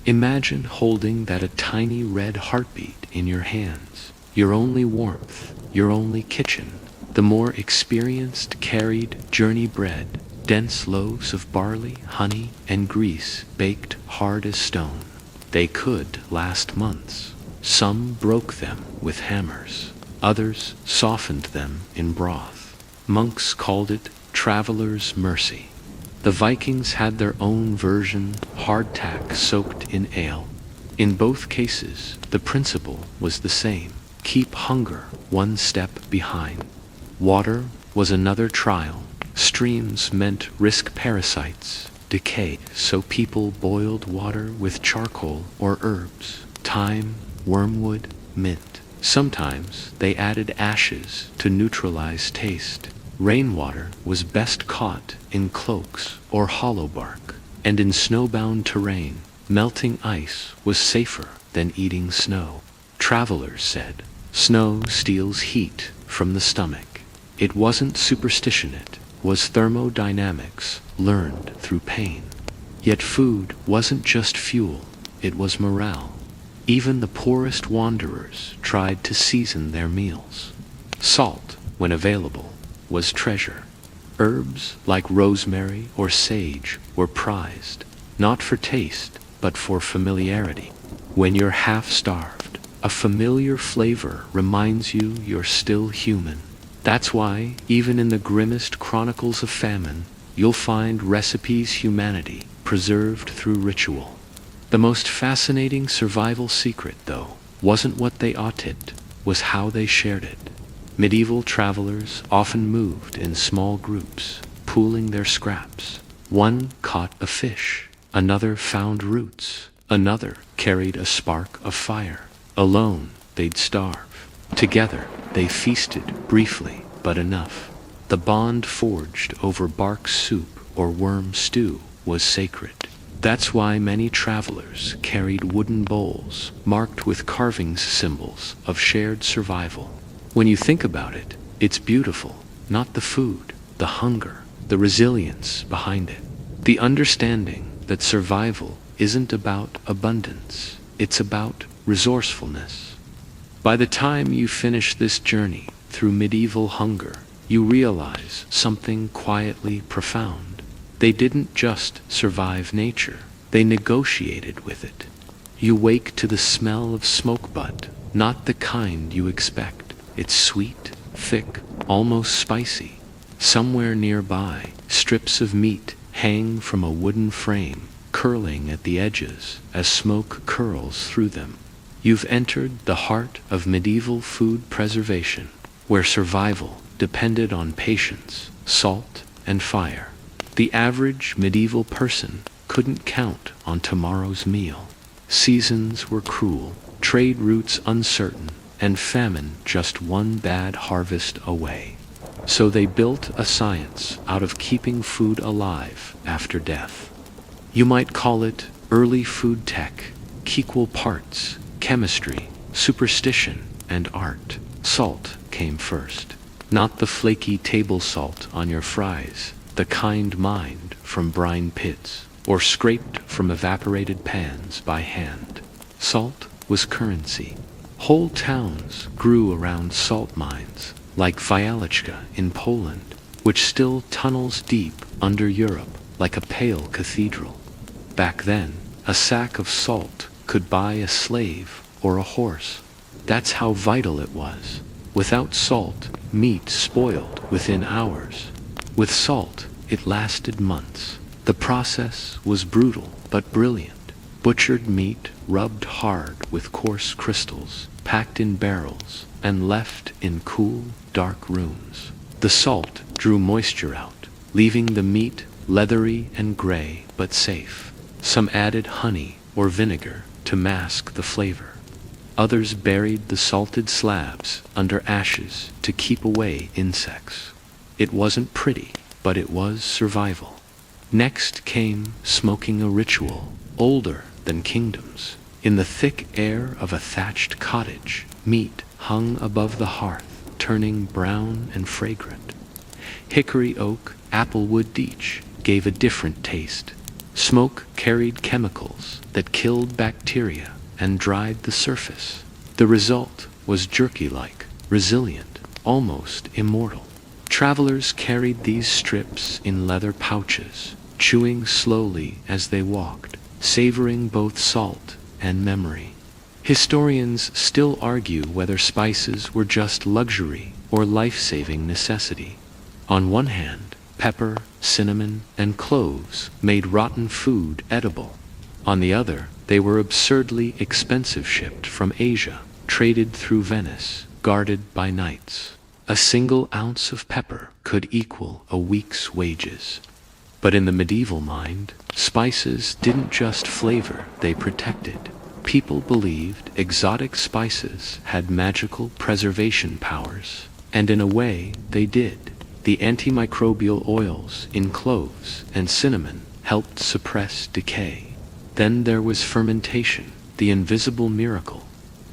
Imagine holding that a tiny red heartbeat in your hands, your only warmth, your only kitchen. The more experienced carried journey bread, dense loaves of barley, honey, and grease baked hard as stone. They could last months. Some broke them with hammers. Others softened them in broth. Monks called it traveler's mercy. The Vikings had their own version, hardtack soaked in ale. In both cases, the principle was the same. Keep hunger one step behind. Water was another trial. Streams meant risk parasites, decay, so people boiled water with charcoal or herbs, thyme, wormwood, mint. Sometimes they added ashes to neutralize taste. Rainwater was best caught in cloaks or hollow bark, and in snowbound terrain, melting ice was safer than eating snow. Travelers said, snow steals heat from the stomach. It wasn't superstition, it was thermodynamics learned through pain. Yet food wasn't just fuel, it was morale. Even the poorest wanderers tried to season their meals. Salt, when available, was treasure. Herbs like rosemary or sage were prized, not for taste, but for familiarity. When you're half-starved, a familiar flavor reminds you you're still human. That's why, even in the grimmest chronicles of famine, you'll find recipes humanity preserved through ritual. The most fascinating survival secret, though, wasn't what they ate, was how they shared it. Medieval travelers often moved in small groups, pooling their scraps. One caught a fish, another found roots, another carried a spark of fire. Alone, they'd starve. Together, they feasted briefly, but enough. The bond forged over bark soup or worm stew was sacred. That's why many travelers carried wooden bowls marked with carvings symbols of shared survival. When you think about it, it's beautiful, not the food, the hunger, the resilience behind it. The understanding that survival isn't about abundance, it's about resourcefulness. By the time you finish this journey through medieval hunger, you realize something quietly profound. They didn't just survive nature, they negotiated with it. You wake to the smell of smoke butt, not the kind you expect. It's sweet, thick, almost spicy. Somewhere nearby, strips of meat hang from a wooden frame, curling at the edges as smoke curls through them. You've entered the heart of medieval food preservation, where survival depended on patience, salt, and fire. The average medieval person couldn't count on tomorrow's meal. Seasons were cruel, trade routes uncertain, and famine just one bad harvest away. So they built a science out of keeping food alive after death. You might call it early food tech, equal parts, chemistry, superstition, and art. Salt came first. Not the flaky table salt on your fries, the kind mined from brine pits, or scraped from evaporated pans by hand. Salt was currency. Whole towns grew around salt mines, like Wieliczka in Poland, which still tunnels deep under Europe like a pale cathedral. Back then, a sack of salt could buy a slave or a horse. That's how vital it was. Without salt, meat spoiled within hours. With salt, it lasted months. The process was brutal but brilliant. Butchered meat rubbed hard with coarse crystals, packed in barrels, and left in cool, dark rooms. The salt drew moisture out, leaving the meat leathery and gray but safe. Some added honey or vinegar to mask the flavor. Others buried the salted slabs under ashes to keep away insects. It wasn't pretty, but it was survival. Next came smoking, a ritual older than kingdoms. In the thick air of a thatched cottage, meat hung above the hearth, turning brown and fragrant. Hickory oak, applewood beech gave a different taste. Smoke carried chemicals that killed bacteria and dried the surface. The result was jerky-like, resilient, almost immortal. Travelers carried these strips in leather pouches, chewing slowly as they walked, savoring both salt and memory. Historians still argue whether spices were just luxury or life-saving necessity. On one hand, pepper, cinnamon, and cloves made rotten food edible. On the other, they were absurdly expensive, shipped from Asia, traded through Venice, guarded by knights. A single ounce of pepper could equal a week's wages. But in the medieval mind, spices didn't just flavor, they protected. People believed exotic spices had magical preservation powers, and in a way they did. The antimicrobial oils in cloves and cinnamon helped suppress decay. Then there was fermentation, the invisible miracle.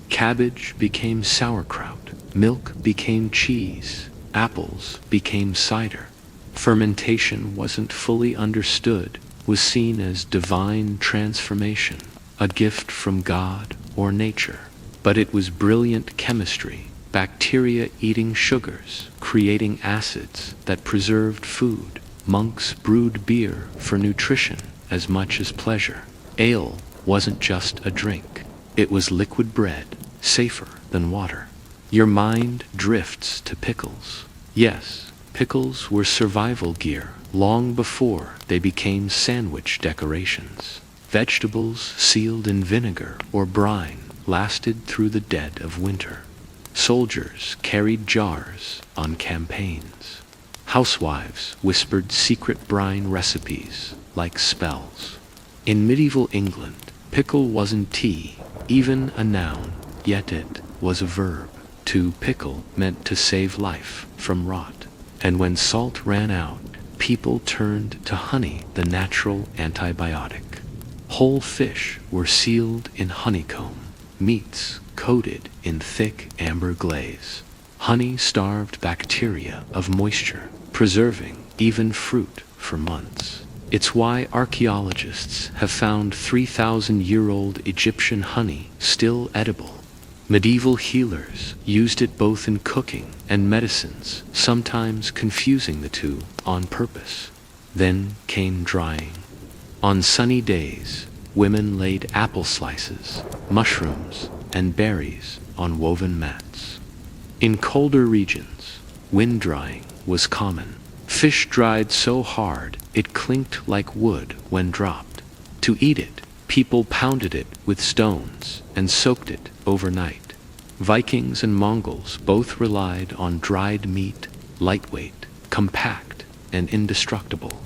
Cabbage became sauerkraut, milk became cheese, apples became cider. Fermentation wasn't fully understood, was seen as divine transformation, a gift from God or nature. But it was brilliant chemistry, bacteria eating sugars, creating acids that preserved food. Monks brewed beer for nutrition as much as pleasure. Ale wasn't just a drink. It was liquid bread, safer than water. Your mind drifts to pickles. Yes, pickles were survival gear long before they became sandwich decorations. Vegetables sealed in vinegar or brine lasted through the dead of winter. Soldiers carried jars on campaigns. Housewives whispered secret brine recipes like spells. In medieval England, pickle wasn't tea, even a noun, yet it was a verb. To pickle meant to save life from rot. And when salt ran out, people turned to honey, the natural antibiotic. Whole fish were sealed in honeycomb, meats coated in thick amber glaze. Honey starved bacteria of moisture, preserving even fruit for months. It's why archaeologists have found 3,000-year-old Egyptian honey still edible. Medieval healers used it both in cooking and medicines, sometimes confusing the two on purpose. Then came drying. On sunny days, women laid apple slices, mushrooms, and berries on woven mats. In colder regions, wind drying was common. Fish dried so hard it clinked like wood when dropped. To eat it, people pounded it with stones and soaked it overnight. Vikings and Mongols both relied on dried meat, lightweight, compact, and indestructible.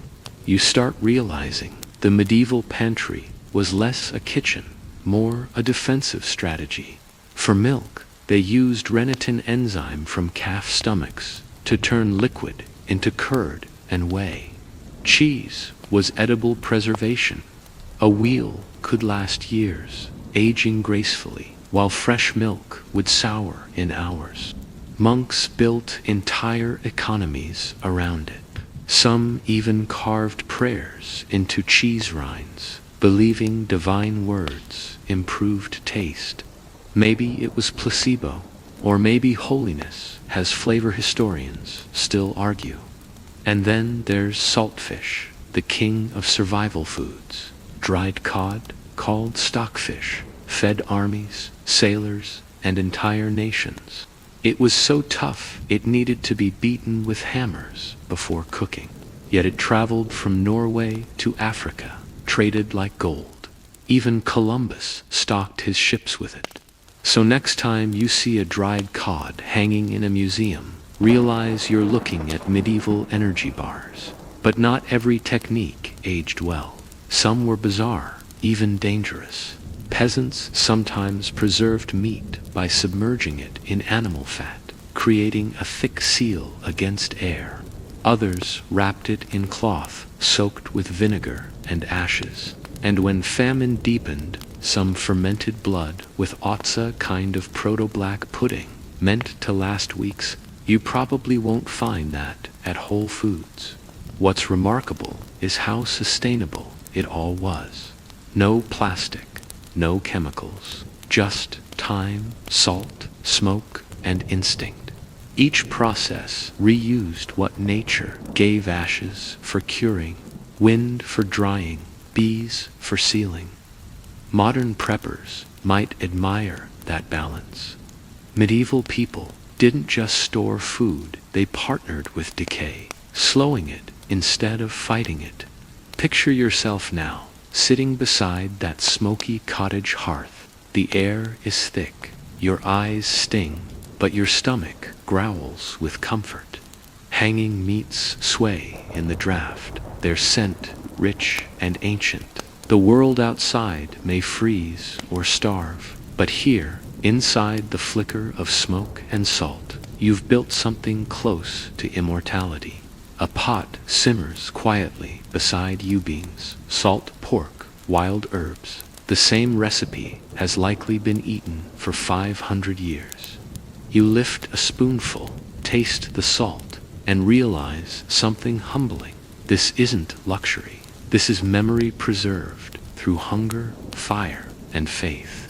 You start realizing the medieval pantry was less a kitchen, more a defensive strategy. For milk, They used rennitin enzyme from calf stomachs to turn liquid into curd and whey. Cheese was edible preservation. A wheel could last years, aging gracefully, while fresh milk would sour in hours. Monks built entire economies around it. Some even carved prayers into cheese rinds, believing divine words improved taste. Maybe it was placebo, or maybe holiness, as flavor historians still argue. And then there's saltfish, the king of survival foods. Dried cod, called stockfish, fed armies, sailors, and entire nations. It was so tough it needed to be beaten with hammers before cooking. Yet it traveled from Norway to Africa, traded like gold. Even Columbus stocked his ships with it. So next time you see a dried cod hanging in a museum, realize you're looking at medieval energy bars. But not every technique aged well. Some were bizarre, even dangerous. Peasants sometimes preserved meat by submerging it in animal fat, creating a thick seal against air. Others wrapped it in cloth soaked with vinegar and ashes. And when famine deepened, some fermented blood with otsa, kind of proto-black pudding, meant to last weeks. You probably won't find that at Whole Foods. What's remarkable is how sustainable it all was. No plastic, no chemicals, just time, salt, smoke, and instinct. Each process reused what nature gave: ashes for curing, wind for drying, bees for sealing. Modern preppers might admire that balance. Medieval people didn't just store food, they partnered with decay, slowing it instead of fighting it. Picture yourself now, sitting beside that smoky cottage hearth. The air is thick, your eyes sting, but your stomach growls with comfort. Hanging meats sway in the draft, their scent rich and ancient. The world outside may freeze or starve, but here, inside the flicker of smoke and salt, you've built something close to immortality. A pot simmers quietly beside U-beans, salt pork, wild herbs. The same recipe has likely been eaten for 500 years. You lift a spoonful, taste the salt, and realize something humbling. This isn't luxury. This is memory preserved through hunger, fire, and faith.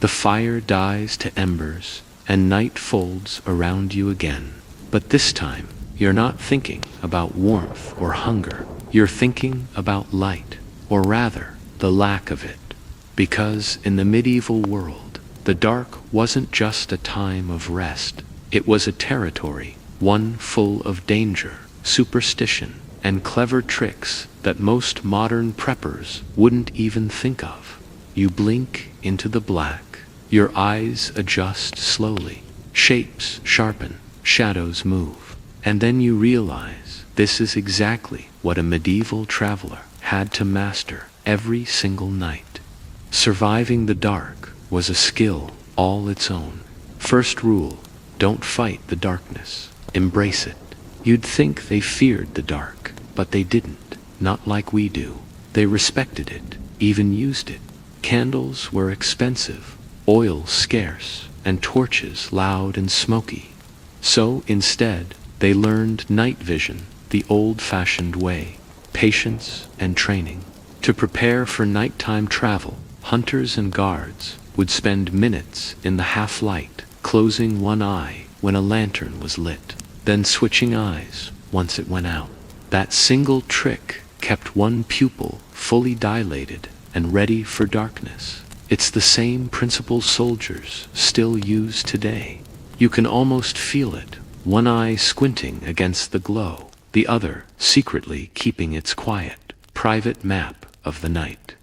The fire dies to embers, and night folds around you again. But this time, you're not thinking about warmth or hunger. You're thinking about light, or rather, the lack of it. Because in the medieval world, the dark wasn't just a time of rest. It was a territory, one full of danger, superstition, and clever tricks that most modern preppers wouldn't even think of. You blink into the black, your eyes adjust slowly, shapes sharpen, shadows move, and then you realize this is exactly what a medieval traveler had to master every single night. Surviving the dark was a skill all its own. First rule, don't fight the darkness, embrace it. You'd think they feared the dark, but they didn't, not like we do. They respected it, even used it. Candles were expensive, oil scarce, and torches loud and smoky. So instead, they learned night vision the old-fashioned way, patience and training. To prepare for nighttime travel, hunters and guards would spend minutes in the half-light, closing one eye when a lantern was lit, then switching eyes once it went out. That single trick kept one pupil fully dilated and ready for darkness. It's the same principle soldiers still use today. You can almost feel it, one eye squinting against the glow, the other secretly keeping its quiet, private map of the night.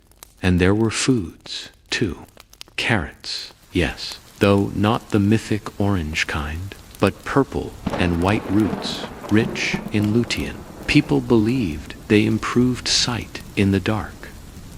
And there were foods, too. Carrots, yes, though not the mythic orange kind, but purple and white roots, rich in lutein. People believed they improved sight in the dark.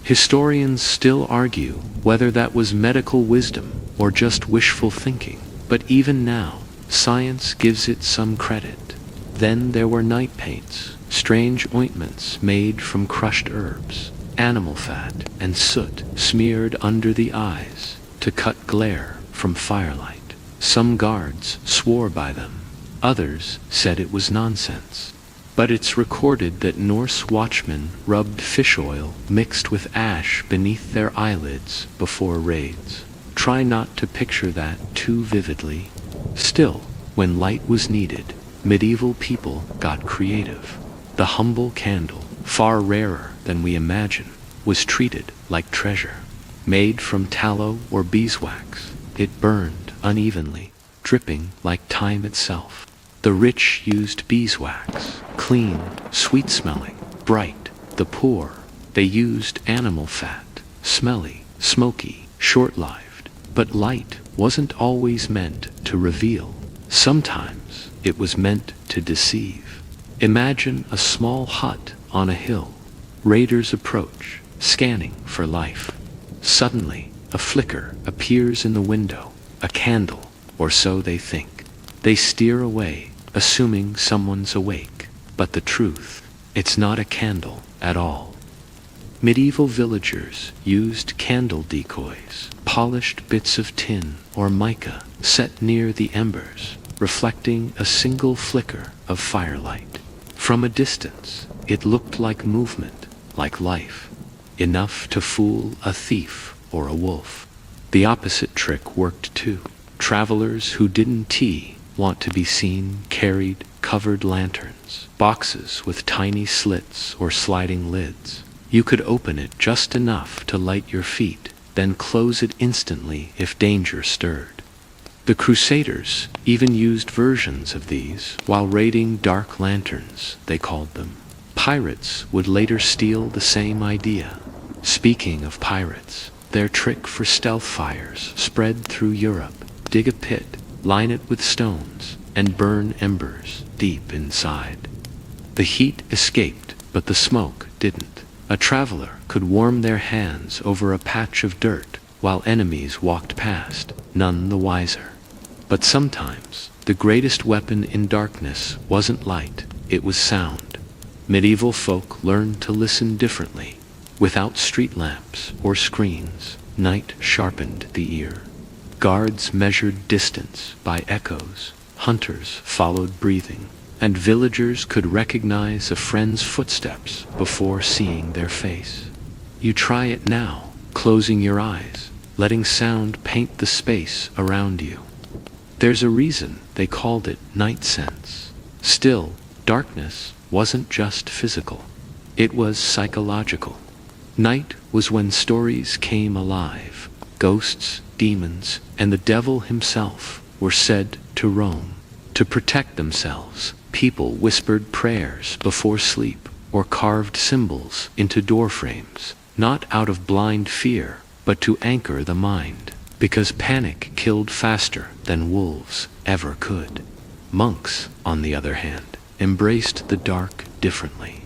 Historians still argue whether that was medical wisdom or just wishful thinking. But even now, science gives it some credit. Then there were night paints, strange ointments made from crushed herbs, animal fat, and soot smeared under the eyes to cut glare from firelight. Some guards swore by them. Others said it was nonsense. But it's recorded that Norse watchmen rubbed fish oil mixed with ash beneath their eyelids before raids. Try not to picture that too vividly. Still, when light was needed, medieval people got creative. The humble candle, far rarer than we imagine, was treated like treasure. Made from tallow or beeswax, it burned unevenly, dripping like time itself. The rich used beeswax, clean, sweet-smelling, bright. The poor, they used animal fat, smelly, smoky, short-lived. But light wasn't always meant to reveal. Sometimes it was meant to deceive. Imagine a small hut on a hill. Raiders approach, scanning for life. Suddenly, a flicker appears in the window, a candle, or so they think. They steer away, assuming someone's awake. But the truth, it's not a candle at all. Medieval villagers used candle decoys, polished bits of tin or mica set near the embers, reflecting a single flicker of firelight. From a distance, it looked like movement, like life, enough to fool a thief or a wolf. The opposite trick worked too. Travelers who didn't want to be seen carried covered lanterns, boxes with tiny slits or sliding lids. You could open it just enough to light your feet, then close it instantly if danger stirred. The Crusaders even used versions of these while raiding dark lanterns, they called them. Pirates would later steal the same idea. Speaking of pirates, their trick for stealth fires spread through Europe. Dig a pit, line it with stones, and burn embers deep inside. The heat escaped, but the smoke didn't. A traveler could warm their hands over a patch of dirt while enemies walked past, none the wiser. But sometimes, the greatest weapon in darkness wasn't light, it was sound. Medieval folk learned to listen differently. Without street lamps or screens, night sharpened the ear. Guards measured distance by echoes, hunters followed breathing, and villagers could recognize a friend's footsteps before seeing their face. You try it now, closing your eyes, letting sound paint the space around you. There's a reason they called it night sense. Still, darkness wasn't just physical. It was psychological. Night was when stories came alive. Ghosts, demons, and the devil himself were said to roam. To protect themselves, people whispered prayers before sleep or carved symbols into doorframes, not out of blind fear, but to anchor the mind, because panic killed faster than wolves ever could. Monks, on the other hand, embraced the dark differently.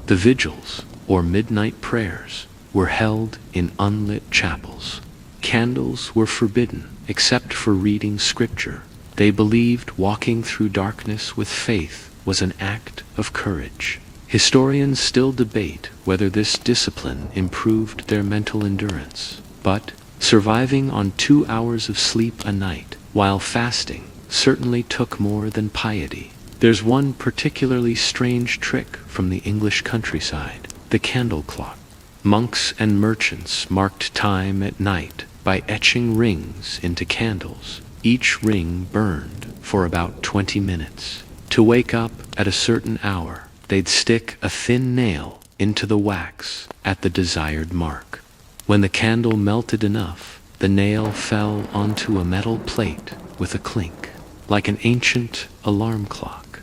The vigils, or midnight prayers, were held in unlit chapels. Candles were forbidden except for reading scripture. They believed walking through darkness with faith was an act of courage. Historians still debate whether this discipline improved their mental endurance, but surviving on 2 hours of sleep a night while fasting certainly took more than piety. There's one particularly strange trick from the English countryside, the candle clock. Monks and merchants marked time at night by etching rings into candles. Each ring burned for about 20 minutes. To wake up at a certain hour, they'd stick a thin nail into the wax at the desired mark. When the candle melted enough, the nail fell onto a metal plate with a clink, like an ancient alarm clock.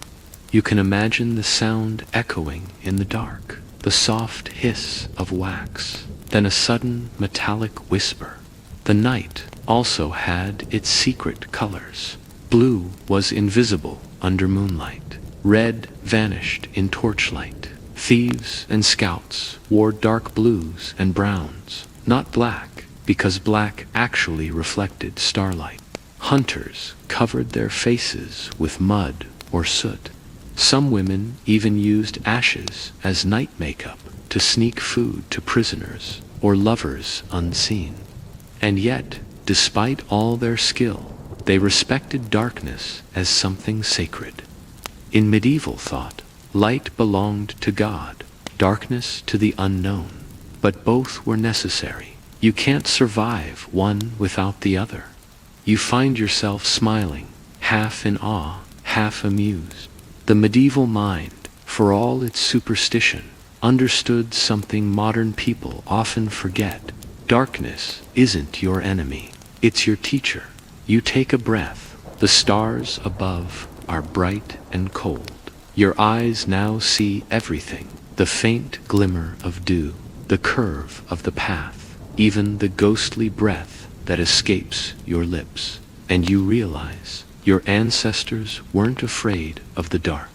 You can imagine the sound echoing in the dark, the soft hiss of wax, then a sudden metallic whisper. The night also had its secret colors. Blue was invisible under moonlight. Red vanished in torchlight. Thieves and scouts wore dark blues and browns, not black, because black actually reflected starlight. Hunters covered their faces with mud or soot. Some women even used ashes as night makeup to sneak food to prisoners or lovers unseen. And yet, despite all their skill, they respected darkness as something sacred. In medieval thought, light belonged to God, darkness to the unknown. But both were necessary. You can't survive one without the other. You find yourself smiling, half in awe, half amused. The medieval mind, for all its superstition, understood something modern people often forget. Darkness isn't your enemy, it's your teacher. You take a breath, the stars above are bright and cold. Your eyes now see everything, the faint glimmer of dew, the curve of the path, even the ghostly breath that escapes your lips. And you realize your ancestors weren't afraid of the dark.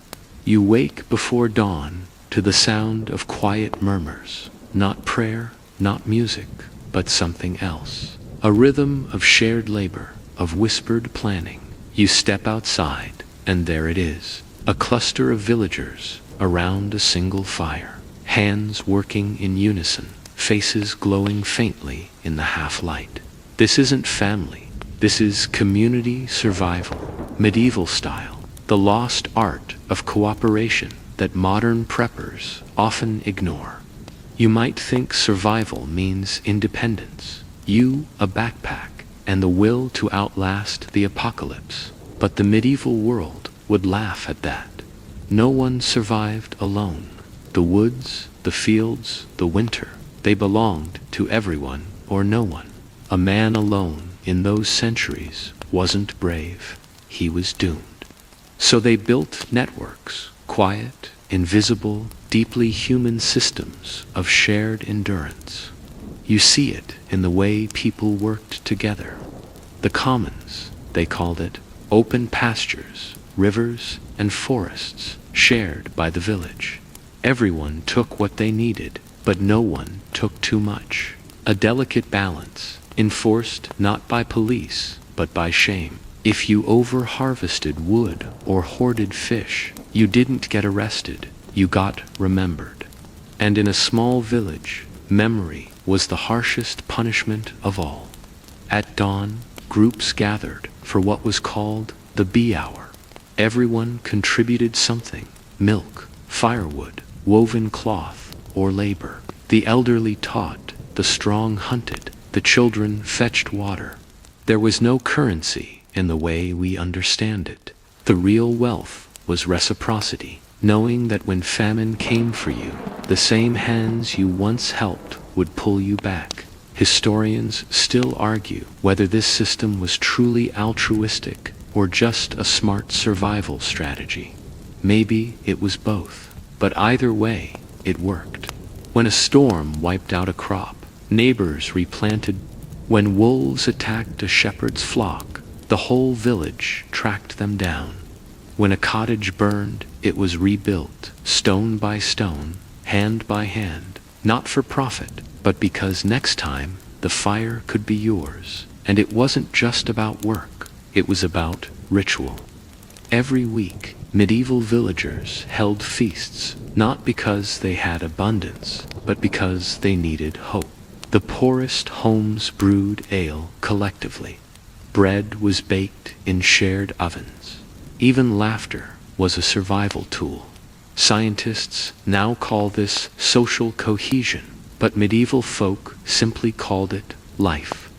You wake before dawn to the sound of quiet murmurs, not prayer, not music, but something else. A rhythm of shared labor, of whispered planning. You step outside, and there it is, a cluster of villagers around a single fire, hands working in unison, faces glowing faintly in the half-light. This isn't family, this is community survival, medieval style, the lost art of cooperation that modern preppers often ignore. You might think survival means independence, you a backpack, and the will to outlast the apocalypse. But the medieval world would laugh at that. No one survived alone. The woods, the fields, the winter, they belonged to everyone or no one. A man alone in those centuries wasn't brave. He was doomed. So they built networks, quiet, invisible, deeply human systems of shared endurance. You see it in the way people worked together. The commons, they called it, open pastures, rivers, and forests shared by the village. Everyone took what they needed, but no one took too much. A delicate balance, enforced not by police, but by shame. If you over-harvested wood or hoarded fish, you didn't get arrested, you got remembered. And in a small village, memory was the harshest punishment of all. At dawn, groups gathered for what was called the bee hour. Everyone contributed something, milk, firewood, woven cloth, or labor. The elderly taught, the strong hunted, the children fetched water. There was no currency in the way we understand it. The real wealth was reciprocity, knowing that when famine came for you, the same hands you once helped would pull you back. Historians still argue whether this system was truly altruistic or just a smart survival strategy. Maybe it was both, but either way, it worked. When a storm wiped out a crop, neighbors replanted. When wolves attacked a shepherd's flock, the whole village tracked them down. When a cottage burned, it was rebuilt, stone by stone, hand by hand, not for profit, but because next time the fire could be yours. And it wasn't just about work, it was about ritual. Every week, medieval villagers held feasts, not because they had abundance, but because they needed hope. The poorest homes brewed ale collectively. Bread was baked in shared ovens. Even laughter was a survival tool. Scientists now call this social cohesion, but medieval folk simply called it life.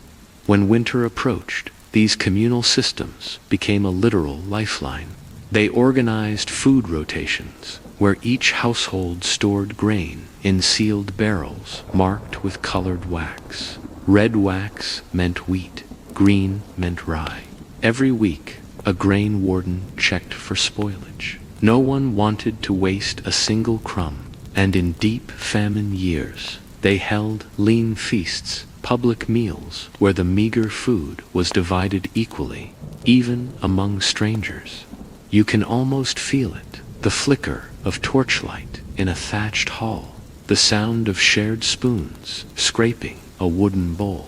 When winter approached, these communal systems became a literal lifeline. They organized food rotations, where each household stored grain in sealed barrels marked with colored wax. Red wax meant wheat, green meant rye. Every week, a grain warden checked for spoilage. No one wanted to waste a single crumb, and in deep famine years, they held lean feasts, public meals, where the meager food was divided equally, even among strangers. You can almost feel it, the flicker of torchlight in a thatched hall, the sound of shared spoons scraping a wooden bowl.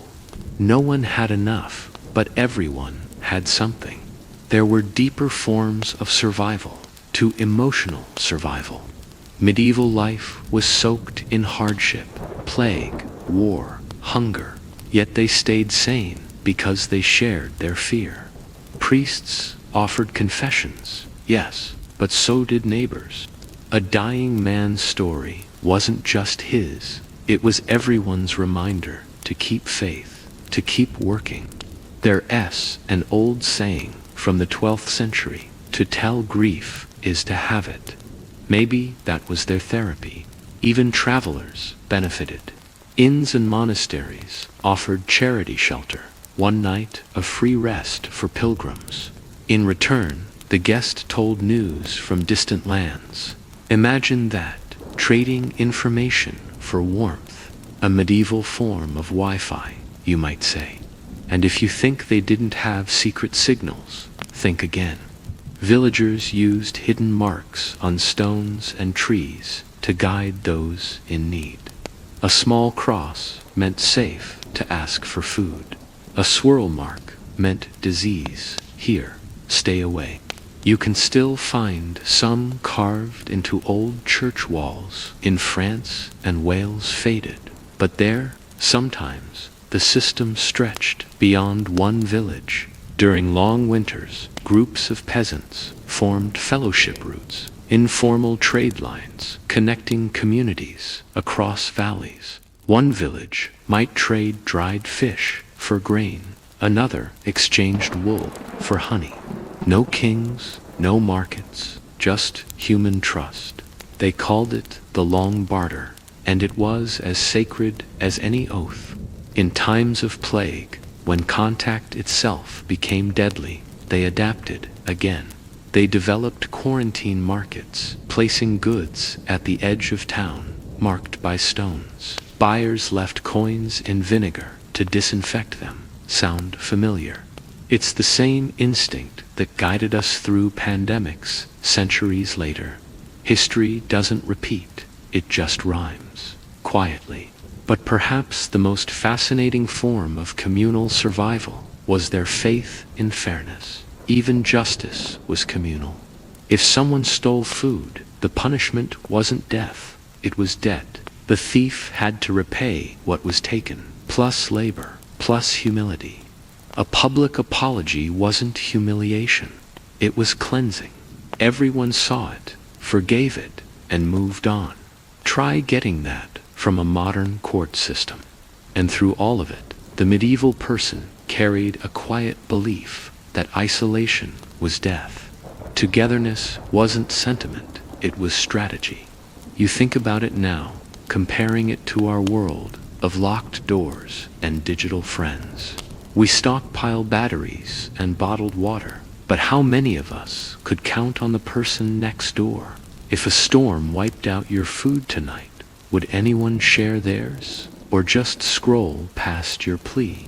No one had enough, but everyone had something. There were deeper forms of survival, to emotional survival. Medieval life was soaked in hardship, plague, war, hunger, yet they stayed sane because they shared their fear. Priests offered confessions, yes, but so did neighbors. A dying man's story wasn't just his, it was everyone's reminder to keep faith, to keep working. There's an old saying from the 12th century, to tell grief is to have it. Maybe that was their therapy. Even travelers benefited. Inns and monasteries offered charity shelter, one night of free rest for pilgrims. In return, the guest told news from distant lands. Imagine that, trading information for warmth, a medieval form of Wi-Fi, you might say. And if you think they didn't have secret signals, think again. Villagers used hidden marks on stones and trees to guide those in need. A small cross meant safe to ask for food. A swirl mark meant disease. Here, stay away. You can still find some carved into old church walls in France and Wales faded. But there, sometimes, the system stretched beyond one village. During long winters, groups of peasants formed fellowship routes, informal trade lines connecting communities across valleys. One village might trade dried fish for grain, another exchanged wool for honey. No kings, no markets, just human trust. They called it the long barter, and it was as sacred as any oath. In times of plague, when contact itself became deadly, they adapted again. They developed quarantine markets, placing goods at the edge of town, marked by stones. Buyers left coins in vinegar to disinfect them. Sound familiar? It's the same instinct that guided us through pandemics centuries later. History doesn't repeat, it just rhymes, quietly. But perhaps the most fascinating form of communal survival was their faith in fairness. Even justice was communal. If someone stole food, the punishment wasn't death, it was debt. The thief had to repay what was taken, plus labor, plus humility. A public apology wasn't humiliation, it was cleansing. Everyone saw it, forgave it, and moved on. Try getting that from a modern court system. And through all of it, the medieval person carried a quiet belief that isolation was death. Togetherness wasn't sentiment, it was strategy. You think about it now, comparing it to our world of locked doors and digital friends. We stockpile batteries and bottled water, but how many of us could count on the person next door? If a storm wiped out your food tonight, would anyone share theirs, or just scroll past your plea?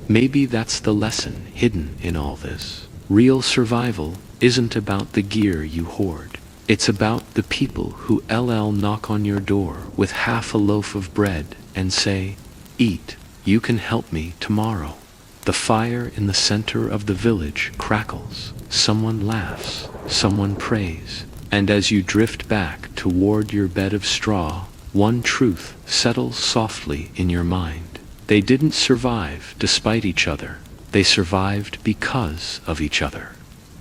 Maybe that's the lesson hidden in all this. Real survival isn't about the gear you hoard. It's about the people who knock on your door with half a loaf of bread and say, "Eat, you can help me tomorrow." The fire in the center of the village crackles. Someone laughs, someone prays, and as you drift back toward your bed of straw, one truth settles softly in your mind. They didn't survive despite each other. They survived because of each other.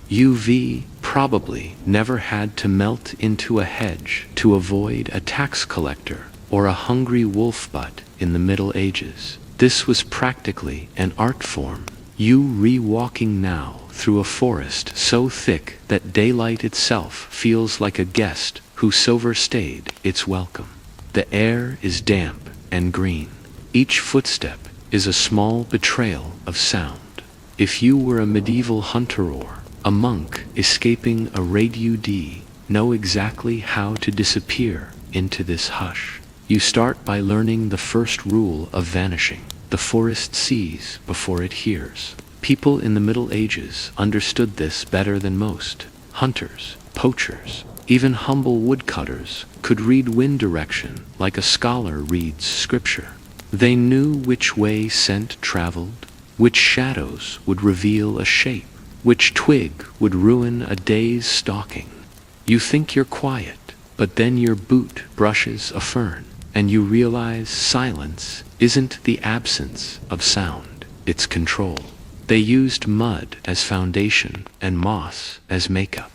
UV probably never had to melt into a hedge to avoid a tax collector or a hungry wolf butt in the Middle Ages. This was practically an art form. You re-walking now through a forest so thick that daylight itself feels like a guest who overstayed its welcome. The air is damp and green. Each footstep is a small betrayal of sound. If you were a medieval hunter or a monk escaping a raid, you'd know exactly how to disappear into this hush. You start by learning the first rule of vanishing. The forest sees before it hears. People in the Middle Ages understood this better than most. Hunters, poachers, even humble woodcutters could read wind direction like a scholar reads scripture. They knew which way scent traveled, which shadows would reveal a shape, which twig would ruin a day's stalking. You think you're quiet, but then your boot brushes a fern, and you realize silence isn't the absence of sound, it's control. They used mud as foundation and moss as makeup.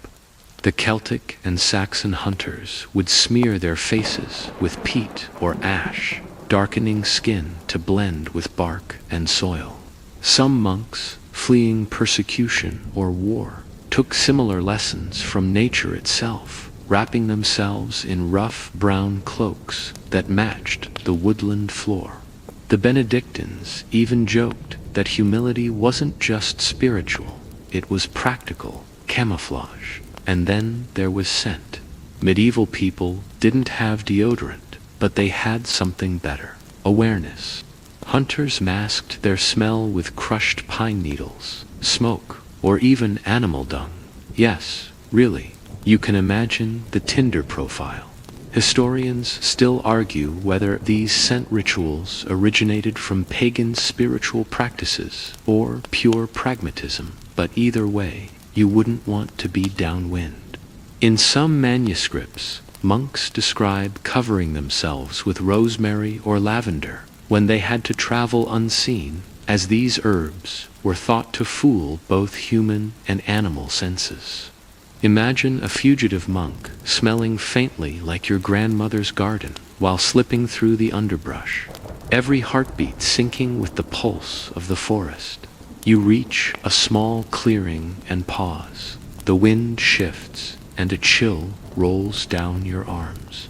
The Celtic and Saxon hunters would smear their faces with peat or ash, darkening skin to blend with bark and soil. Some monks, fleeing persecution or war, took similar lessons from nature itself, wrapping themselves in rough brown cloaks that matched the woodland floor. The Benedictines even joked that humility wasn't just spiritual, it was practical, camouflage. And then there was scent. Medieval people didn't have deodorant, but they had something better: awareness. Hunters masked their smell with crushed pine needles, smoke, or even animal dung. Yes, really, you can imagine the Tinder profile. Historians still argue whether these scent rituals originated from pagan spiritual practices or pure pragmatism, but either way, you wouldn't want to be downwind. In some manuscripts, monks describe covering themselves with rosemary or lavender when they had to travel unseen, as these herbs were thought to fool both human and animal senses. Imagine a fugitive monk smelling faintly like your grandmother's garden while slipping through the underbrush, every heartbeat syncing with the pulse of the forest. You reach a small clearing and pause. The wind shifts and a chill rolls down your arms.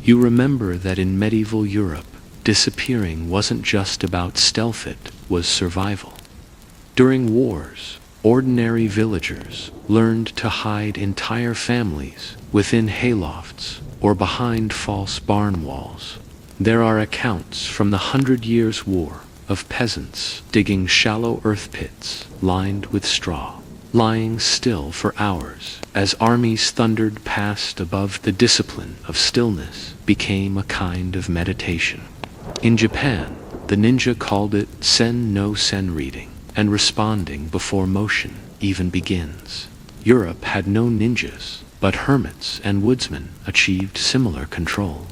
You remember that in medieval Europe, disappearing wasn't just stealth, it was survival. During wars, ordinary villagers learned to hide entire families within haylofts or behind false barn walls. There are accounts from the 100 Years' War of peasants digging shallow earth pits lined with straw, lying still for hours as armies thundered past. Above, the discipline of stillness became a kind of meditation. In Japan, the ninja called it sen no sen, reading and responding before motion even begins. Europe had no ninjas, but hermits and woodsmen achieved similar control.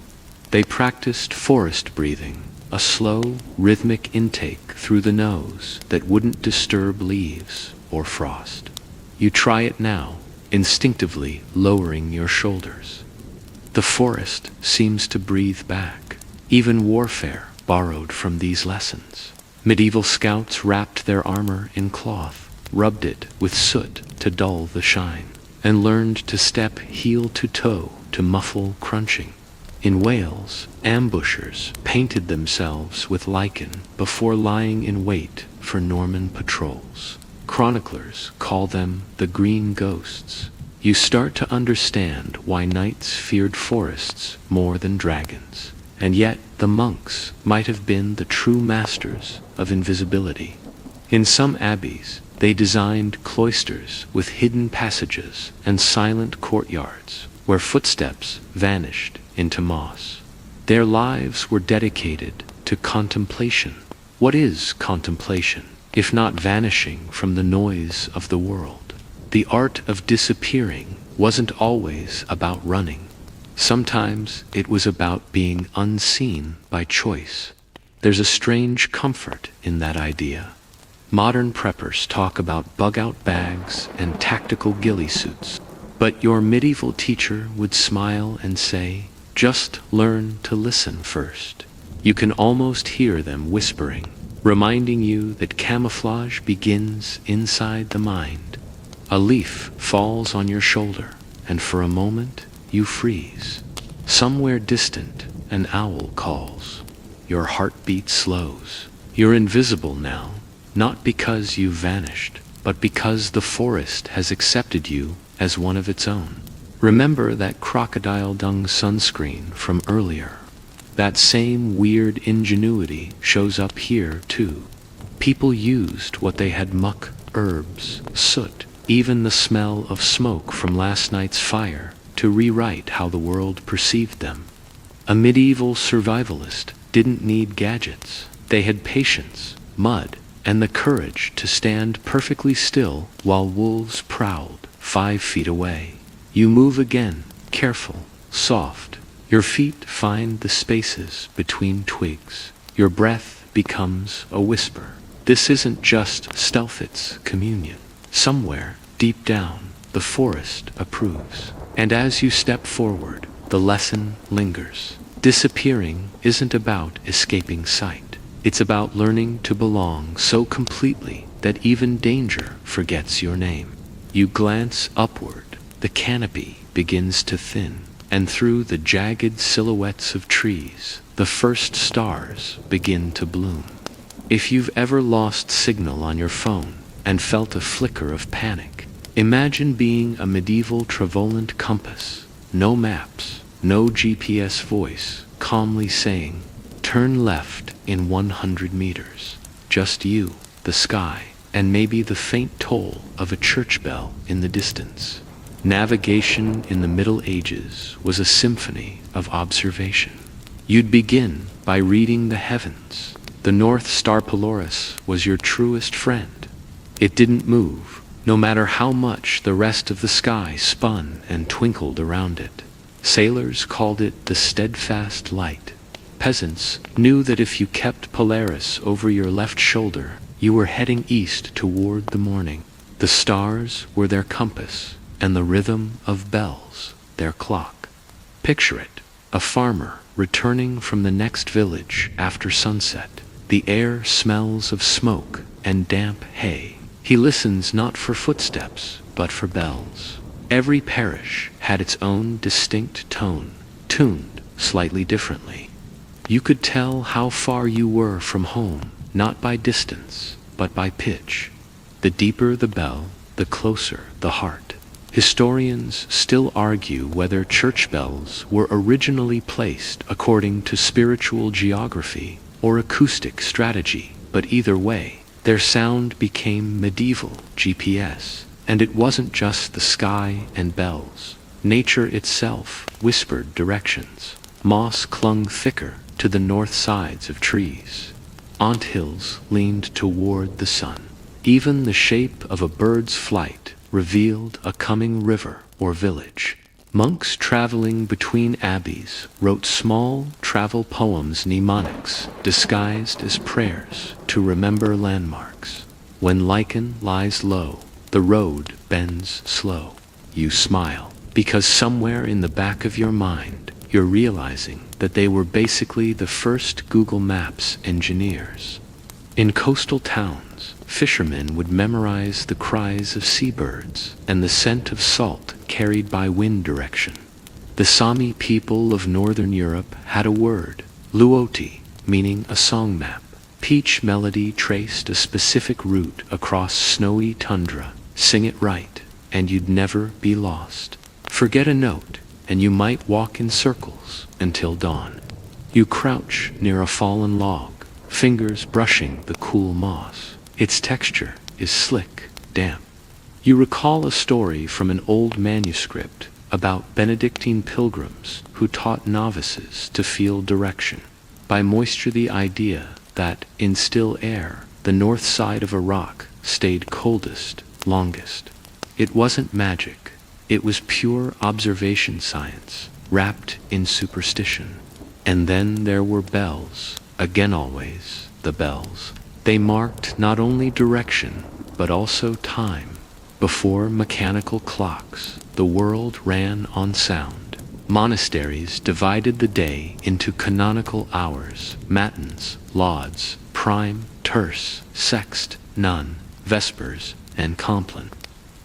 They practiced forest breathing, a slow, rhythmic intake through the nose that wouldn't disturb leaves or frost. You try it now, instinctively lowering your shoulders. The forest seems to breathe back. Even warfare borrowed from these lessons. Medieval scouts wrapped their armor in cloth, rubbed it with soot to dull the shine, and learned to step heel to toe to muffle crunching. In Wales, ambushers painted themselves with lichen before lying in wait for Norman patrols. Chroniclers call them the green ghosts. You start to understand why knights feared forests more than dragons. And yet, the monks might have been the true masters of invisibility. In some abbeys, they designed cloisters with hidden passages and silent courtyards where footsteps vanished into moss. Their lives were dedicated to contemplation. What is contemplation, if not vanishing from the noise of the world? The art of disappearing wasn't always about running. Sometimes it was about being unseen by choice. There's a strange comfort in that idea. Modern preppers talk about bug-out bags and tactical ghillie suits, but your medieval teacher would smile and say, "Just learn to listen first." You can almost hear them whispering, reminding you that camouflage begins inside the mind. A leaf falls on your shoulder, and for a moment you freeze. Somewhere distant, an owl calls. Your heartbeat slows. You're invisible now, not because you've vanished, but because the forest has accepted you as one of its own. Remember that crocodile dung sunscreen from earlier. That same weird ingenuity shows up here too. People used what they had: muck, herbs, soot, even the smell of smoke from last night's fire to rewrite how the world perceived them. A medieval survivalist didn't need gadgets. They had patience, mud, and the courage to stand perfectly still while wolves prowled 5 feet away. You move again, careful, soft. Your feet find the spaces between twigs. Your breath becomes a whisper. This isn't just stealth, it's communion. Somewhere, deep down, the forest approves. And as you step forward, the lesson lingers. Disappearing isn't about escaping sight. It's about learning to belong so completely that even danger forgets your name. You glance upward. The canopy begins to thin, and through the jagged silhouettes of trees, the first stars begin to bloom. If you've ever lost signal on your phone and felt a flicker of panic, imagine being a medieval Travolent compass. No maps, no GPS voice, calmly saying, "Turn left in 100 meters. Just you, the sky, and maybe the faint toll of a church bell in the distance. Navigation in the Middle Ages was a symphony of observation. You'd begin by reading the heavens. The North Star Polaris was your truest friend. It didn't move, no matter how much the rest of the sky spun and twinkled around it. Sailors called it the steadfast light. Peasants knew that if you kept Polaris over your left shoulder, you were heading east toward the morning. The stars were their compass, and the rhythm of bells their clock. Picture it, a farmer returning from the next village after sunset. The air smells of smoke and damp hay. He listens not for footsteps, but for bells. Every parish had its own distinct tone, tuned slightly differently. You could tell how far you were from home, not by distance, but by pitch. The deeper the bell, the closer the heart. Historians still argue whether church bells were originally placed according to spiritual geography or acoustic strategy, but either way, their sound became medieval GPS. And it wasn't just the sky and bells. Nature itself whispered directions. Moss clung thicker to the north sides of trees. Anthills leaned toward the sun. Even the shape of a bird's flight revealed a coming river or village. Monks traveling between abbeys wrote small travel poems, mnemonics, disguised as prayers to remember landmarks. When lichen lies low, the road bends slow. You smile, because somewhere in the back of your mind, you're realizing that they were basically the first Google Maps engineers. In coastal towns, fishermen would memorize the cries of seabirds and the scent of salt carried by wind direction. The Sami people of northern Europe had a word, luoti, meaning a song map. Each melody traced a specific route across snowy tundra. Sing it right, and you'd never be lost. Forget a note, and you might walk in circles until dawn. You crouch near a fallen log, fingers brushing the cool moss. Its texture is slick, damp. You recall a story from an old manuscript about Benedictine pilgrims who taught novices to feel direction. By moisture, the idea that, in still air, the north side of a rock stayed coldest, longest. It wasn't magic. It was pure observation science, wrapped in superstition. And then there were bells. Again always, the bells. They marked not only direction, but also time. Before mechanical clocks, the world ran on sound. Monasteries divided the day into canonical hours, matins, lauds, prime, terce, sext, none, vespers, and compline.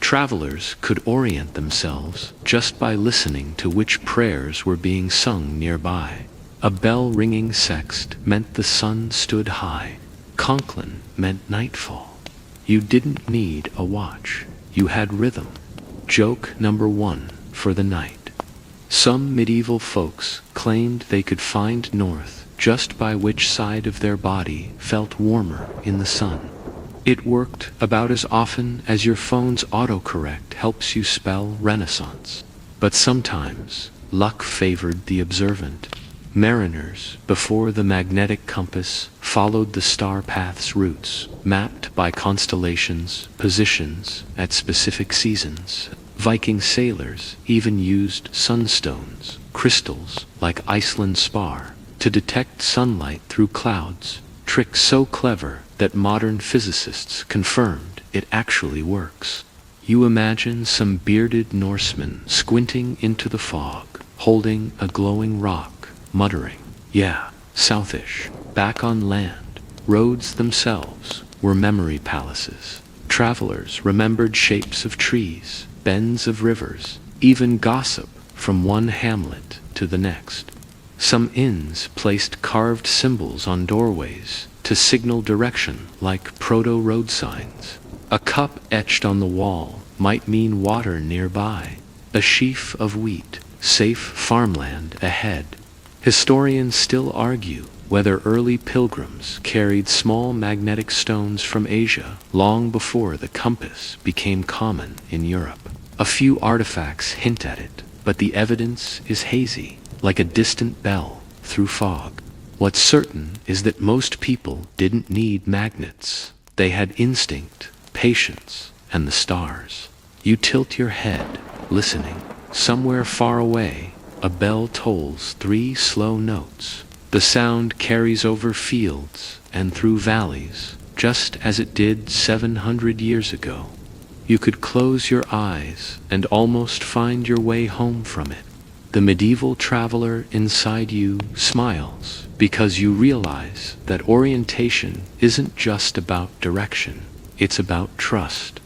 Travelers could orient themselves just by listening to which prayers were being sung nearby. A bell-ringing sext meant the sun stood high. Conklin meant nightfall. You didn't need a watch. You had rhythm. Joke number 1 for the night. Some medieval folks claimed they could find north just by which side of their body felt warmer in the sun. It worked about as often as your phone's autocorrect helps you spell Renaissance. But sometimes, luck favored the observant. Mariners, before the magnetic compass, followed the star path's routes, mapped by constellations, positions at specific seasons. Viking sailors even used sunstones, crystals like Iceland spar, to detect sunlight through clouds, tricks so clever that modern physicists confirmed it actually works. You imagine some bearded Norseman squinting into the fog, holding a glowing rock, muttering, "Yeah, southish." Back on land, roads themselves were memory palaces. Travelers remembered shapes of trees, bends of rivers, even gossip from one hamlet to the next. Some inns placed carved symbols on doorways to signal direction like proto-road signs. A cup etched on the wall might mean water nearby, a sheaf of wheat, safe farmland ahead. Historians still argue whether early pilgrims carried small magnetic stones from Asia long before the compass became common in Europe. A few artifacts hint at it, but the evidence is hazy, like a distant bell through fog. What's certain is that most people didn't need magnets. They had instinct, patience, and the stars. You tilt your head, listening. Somewhere far away, a bell tolls 3 slow notes. The sound carries over fields and through valleys, just as it did 700 years ago. You could close your eyes and almost find your way home from it. The medieval traveler inside you smiles because you realize that orientation isn't just about direction, it's about trust.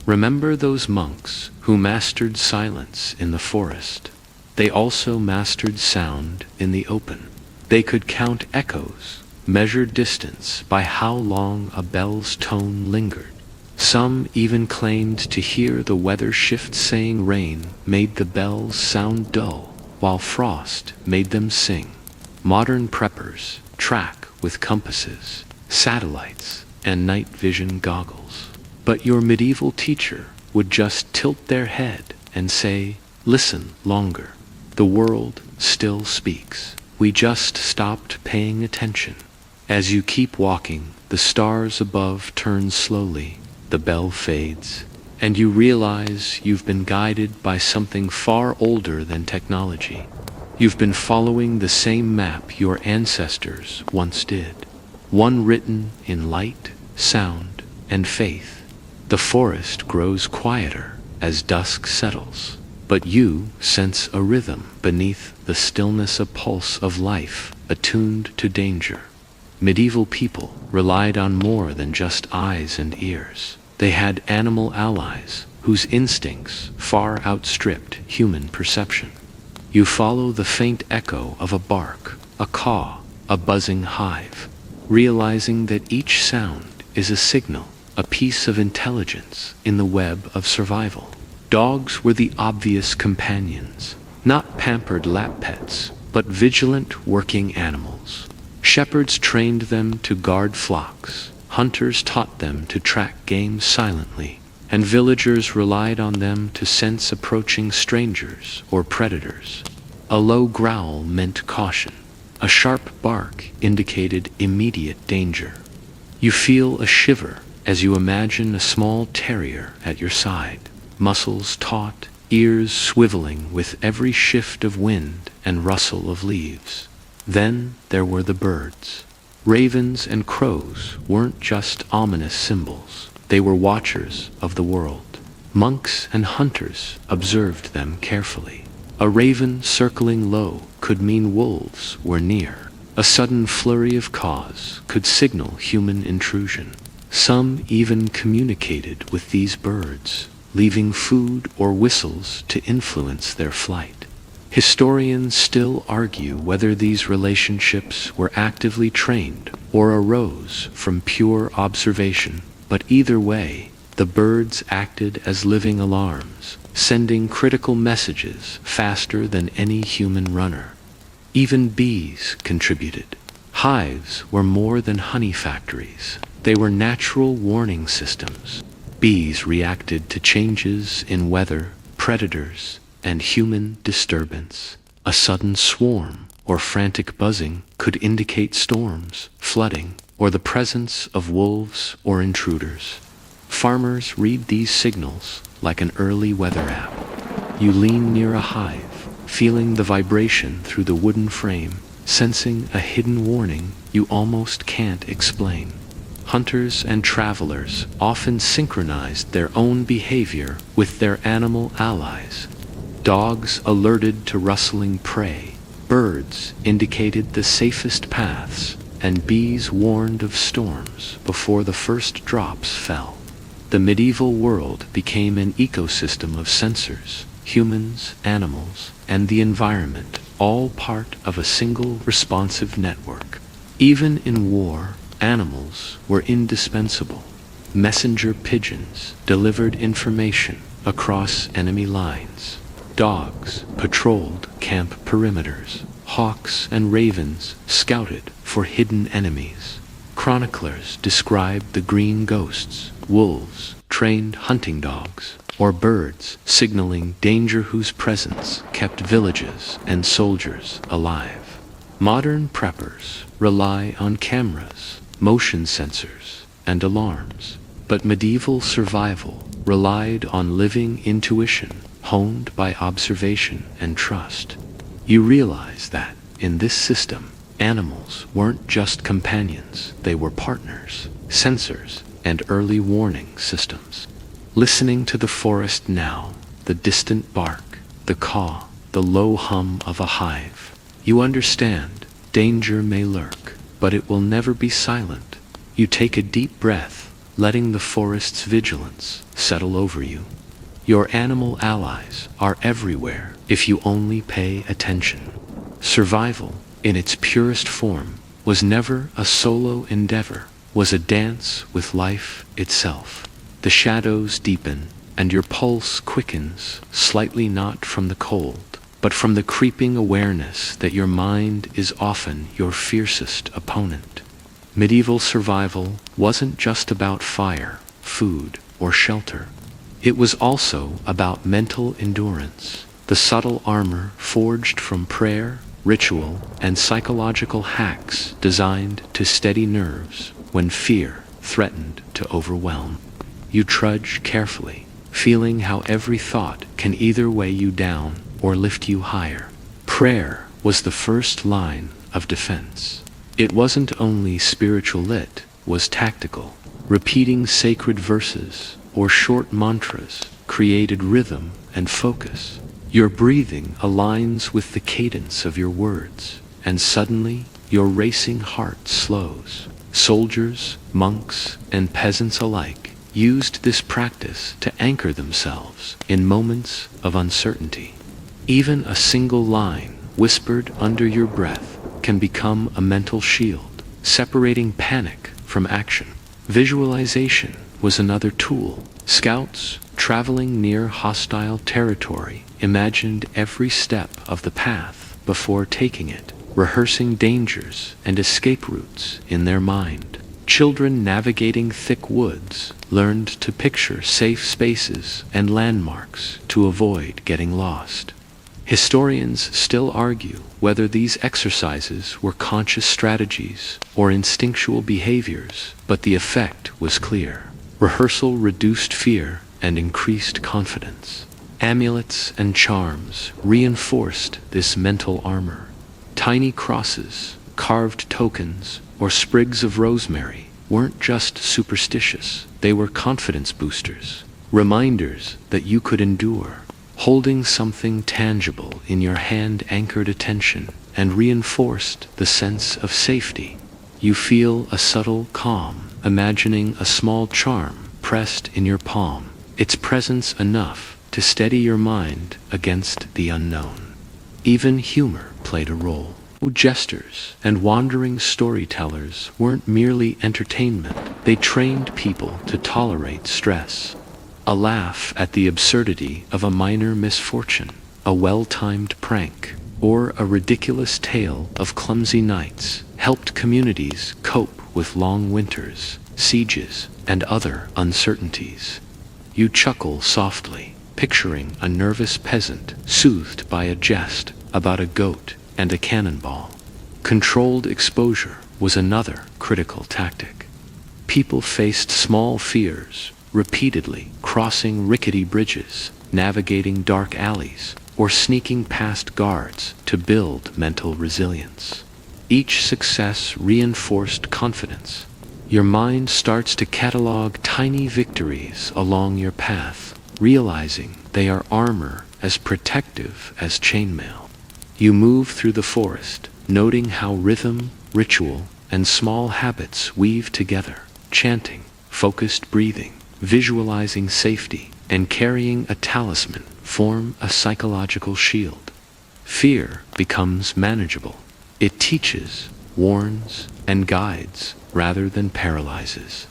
Remember those monks who mastered silence in the forest? They also mastered sound in the open. They could count echoes, measure distance by how long a bell's tone lingered. Some even claimed to hear the weather shift, saying rain made the bells sound dull, while frost made them sing. Modern preppers track with compasses, satellites, and night vision goggles. But your medieval teacher would just tilt their head and say, "Listen longer. The world still speaks. We just stopped paying attention." As you keep walking, the stars above turn slowly, the bell fades, and you realize you've been guided by something far older than technology. You've been following the same map your ancestors once did, one written in light, sound, and faith. The forest grows quieter as dusk settles, but you sense a rhythm beneath the stillness, a pulse of life attuned to danger. Medieval people relied on more than just eyes and ears. They had animal allies whose instincts far outstripped human perception. You follow the faint echo of a bark, a caw, a buzzing hive, realizing that each sound is a signal, a piece of intelligence in the web of survival. Dogs were the obvious companions, not pampered lap pets, but vigilant working animals. Shepherds trained them to guard flocks, hunters taught them to track game silently, and villagers relied on them to sense approaching strangers or predators. A low growl meant caution. A sharp bark indicated immediate danger. You feel a shiver as you imagine a small terrier at your side, muscles taut, ears swiveling with every shift of wind and rustle of leaves. Then there were the birds. Ravens and crows weren't just ominous symbols. They were watchers of the world. Monks and hunters observed them carefully. A raven circling low could mean wolves were near. A sudden flurry of caws could signal human intrusion. Some even communicated with these birds, leaving food or whistles to influence their flight. Historians still argue whether these relationships were actively trained or arose from pure observation, but either way, the birds acted as living alarms, sending critical messages faster than any human runner. Even bees contributed. Hives were more than honey factories. They were natural warning systems. Bees reacted to changes in weather, predators, and human disturbance. A sudden swarm or frantic buzzing could indicate storms, flooding, or the presence of wolves or intruders. Farmers read these signals like an early weather app. You lean near a hive, feeling the vibration through the wooden frame, sensing a hidden warning you almost can't explain. Hunters and travelers often synchronized their own behavior with their animal allies. Dogs alerted to rustling prey, birds indicated the safest paths, and bees warned of storms before the first drops fell. The medieval world became an ecosystem of sensors, humans, animals, and the environment, all part of a single responsive network. Even in war, animals were indispensable. Messenger pigeons delivered information across enemy lines. Dogs patrolled camp perimeters. Hawks and ravens scouted for hidden enemies. Chroniclers described the green ghosts, wolves trained hunting dogs, or birds signaling danger whose presence kept villages and soldiers alive. Modern preppers rely on cameras, motion sensors, and alarms, but medieval survival relied on living intuition, honed by observation and trust. You realize that, in this system, animals weren't just companions, they were partners, sensors, and early warning systems. Listening to the forest now, the distant bark, the caw, the low hum of a hive, you understand danger may lurk, but it will never be silent. You take a deep breath, letting the forest's vigilance settle over you. Your animal allies are everywhere if you only pay attention. Survival, in its purest form, was never a solo endeavor, was a dance with life itself. The shadows deepen, and your pulse quickens, slightly not from the cold, but from the creeping awareness that your mind is often your fiercest opponent. Medieval survival wasn't just about fire, food, or shelter. It was also about mental endurance, the subtle armor forged from prayer, ritual, and psychological hacks designed to steady nerves when fear threatened to overwhelm. You trudge carefully, feeling how every thought can either weigh you down or lift you higher. Prayer was the first line of defense. It wasn't only spiritual, it was tactical. Repeating sacred verses or short mantras created rhythm and focus. Your breathing aligns with the cadence of your words, and suddenly your racing heart slows. Soldiers, monks, and peasants alike used this practice to anchor themselves in moments of uncertainty. Even a single line whispered under your breath can become a mental shield, separating panic from action. Visualization was another tool. Scouts traveling near hostile territory imagined every step of the path before taking it, rehearsing dangers and escape routes in their mind. Children navigating thick woods learned to picture safe spaces and landmarks to avoid getting lost. Historians still argue whether these exercises were conscious strategies or instinctual behaviors, but the effect was clear. Rehearsal reduced fear and increased confidence. Amulets and charms reinforced this mental armor. Tiny crosses, carved tokens, or sprigs of rosemary weren't just superstitious, they were confidence boosters, reminders that you could endure. Holding something tangible in your hand anchored attention and reinforced the sense of safety. You feel a subtle calm, imagining a small charm pressed in your palm, its presence enough to steady your mind against the unknown. Even humor played a role. Jesters and wandering storytellers weren't merely entertainment, they trained people to tolerate stress. A laugh at the absurdity of a minor misfortune, a well-timed prank, or a ridiculous tale of clumsy knights helped communities cope with long winters, sieges, and other uncertainties. You chuckle softly, picturing a nervous peasant soothed by a jest about a goat and a cannonball. Controlled exposure was another critical tactic. People faced small fears, repeatedly crossing rickety bridges, navigating dark alleys, or sneaking past guards to build mental resilience. Each success reinforced confidence. Your mind starts to catalog tiny victories along your path, realizing they are armor as protective as chainmail. You move through the forest, noting how rhythm, ritual, and small habits weave together, chanting, focused breathing, visualizing safety, and carrying a talisman form a psychological shield. Fear becomes manageable. It teaches, warns, and guides rather than paralyzes.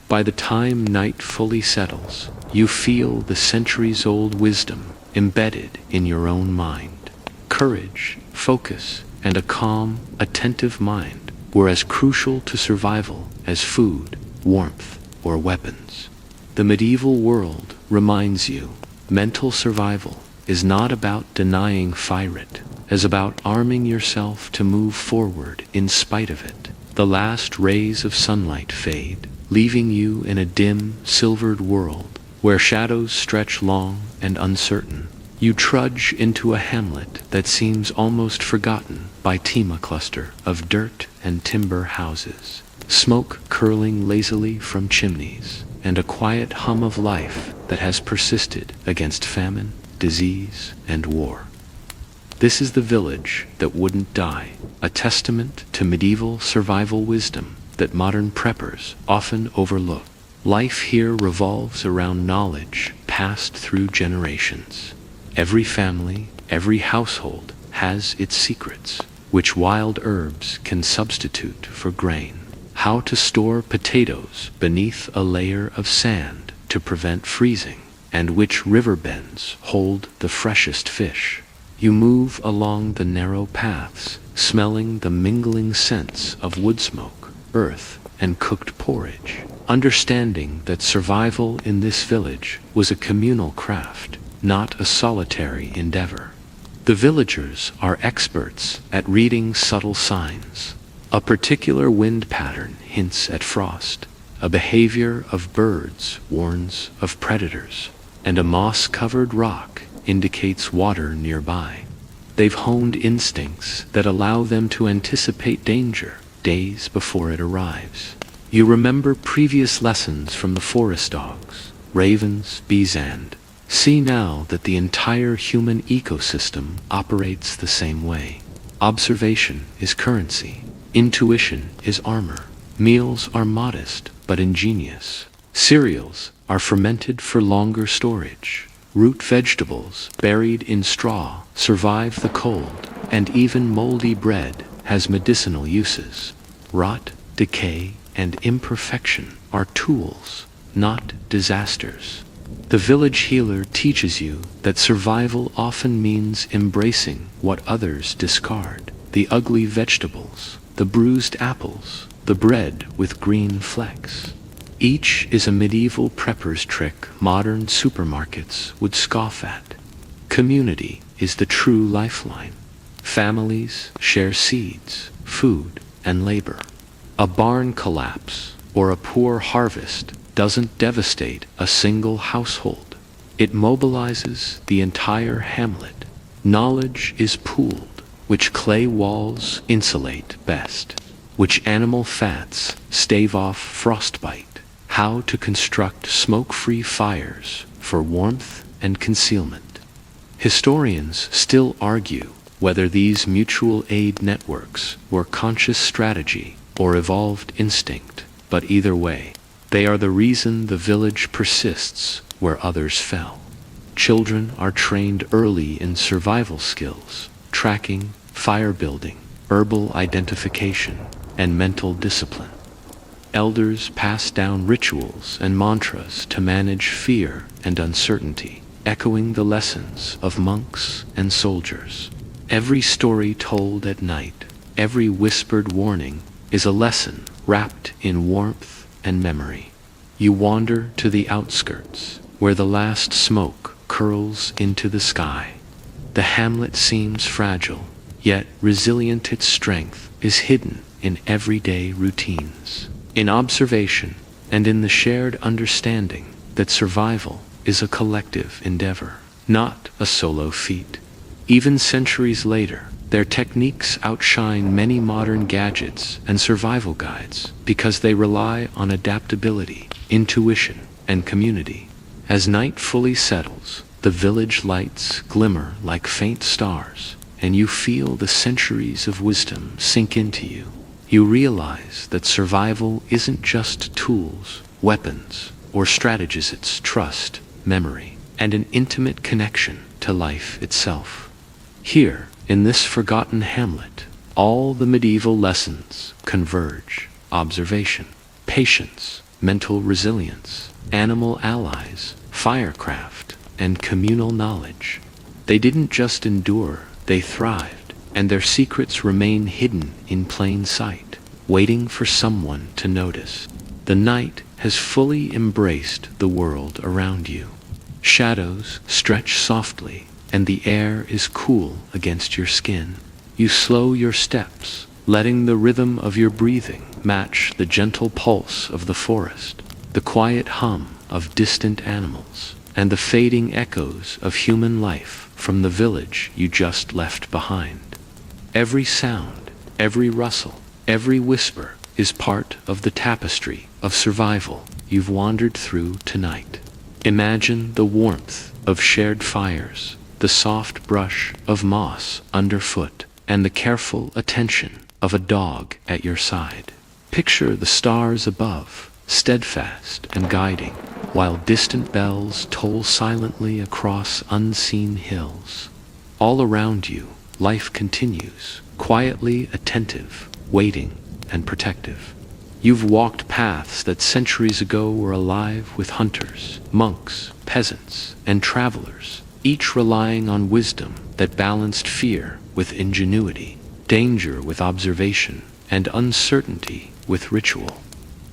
By the time night fully settles, you feel the centuries-old wisdom embedded in your own mind. Courage, focus, and a calm, attentive mind were as crucial to survival as food, warmth, or weapons. The medieval world reminds you, mental survival is not about denying fight, as about arming yourself to move forward in spite of it. The last rays of sunlight fade, leaving you in a dim, silvered world where shadows stretch long and uncertain. You trudge into a hamlet that seems almost forgotten by a cluster of dirt and timber houses, smoke curling lazily from chimneys, and a quiet hum of life that has persisted against famine, disease, and war. This is the village that wouldn't die, a testament to medieval survival wisdom that modern preppers often overlook. Life here revolves around knowledge passed through generations. Every family, every household has its secrets, which wild herbs can substitute for grain. How to store potatoes beneath a layer of sand to prevent freezing, and which river bends hold the freshest fish. You move along the narrow paths, smelling the mingling scents of wood smoke, earth, and cooked porridge, understanding that survival in this village was a communal craft, not a solitary endeavor. The villagers are experts at reading subtle signs. A particular wind pattern hints at frost, a behavior of birds warns of predators, and a moss-covered rock indicates water nearby. They've honed instincts that allow them to anticipate danger days before it arrives. You remember previous lessons from the forest dogs, ravens, bees, and see now that the entire human ecosystem operates the same way. Observation is currency. Intuition is armor. Meals are modest but ingenious. Cereals are fermented for longer storage. Root vegetables buried in straw survive the cold, and even moldy bread has medicinal uses. Rot, decay, and imperfection are tools, not disasters. The village healer teaches you that survival often means embracing what others discard. The ugly vegetables, the bruised apples, the bread with green flecks. Each is a medieval prepper's trick modern supermarkets would scoff at. Community is the true lifeline. Families share seeds, food, and labor. A barn collapse or a poor harvest doesn't devastate a single household. It mobilizes the entire hamlet. Knowledge is pooled, which clay walls insulate best, which animal fats stave off frostbite, how to construct smoke-free fires for warmth and concealment. Historians still argue whether these mutual aid networks were conscious strategy or evolved instinct, but either way, they are the reason the village persists where others fell. Children are trained early in survival skills, tracking, fire building, herbal identification, and mental discipline. Elders pass down rituals and mantras to manage fear and uncertainty, echoing the lessons of monks and soldiers. Every story told at night, every whispered warning is a lesson wrapped in warmth and memory. You wander to the outskirts, where the last smoke curls into the sky. The hamlet seems fragile, yet resilient its strength is hidden in everyday routines, in observation, and in the shared understanding that survival is a collective endeavor, not a solo feat. Even centuries later, their techniques outshine many modern gadgets and survival guides because they rely on adaptability, intuition, and community. As night fully settles, the village lights glimmer like faint stars, and you feel the centuries of wisdom sink into you. You realize that survival isn't just tools, weapons, or strategies, it's trust, memory, and an intimate connection to life itself. Here, in this forgotten hamlet, all the medieval lessons converge: observation, patience, mental resilience, animal allies, firecraft, and communal knowledge. They didn't just endure, they thrived, and their secrets remain hidden in plain sight, waiting for someone to notice. The night has fully embraced the world around you. Shadows stretch softly, and the air is cool against your skin. You slow your steps, letting the rhythm of your breathing match the gentle pulse of the forest, the quiet hum of distant animals, and the fading echoes of human life from the village you just left behind. Every sound, every rustle, every whisper is part of the tapestry of survival you've wandered through tonight. Imagine the warmth of shared fires, the soft brush of moss underfoot, and the careful attention of a dog at your side. Picture the stars above, steadfast and guiding, while distant bells toll silently across unseen hills. All around you, life continues, quietly attentive, waiting, and protective. You've walked paths that centuries ago were alive with hunters, monks, peasants, and travelers, each relying on wisdom that balanced fear with ingenuity, danger with observation, and uncertainty with ritual.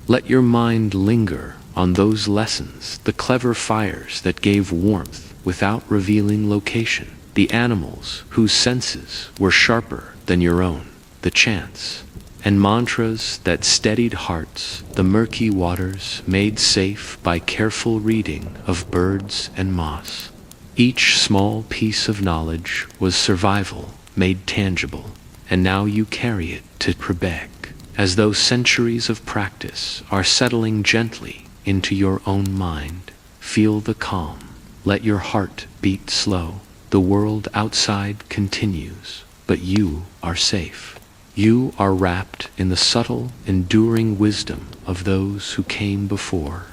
Let your mind linger on those lessons, the clever fires that gave warmth without revealing location, the animals whose senses were sharper than your own, the chants and mantras that steadied hearts, the murky waters made safe by careful reading of birds and moss. Each small piece of knowledge was survival made tangible, and now you carry it to Quebec, as though centuries of practice are settling gently into your own mind. Feel the calm. Let your heart beat slow. The world outside continues, but you are safe. You are wrapped in the subtle, enduring wisdom of those who came before.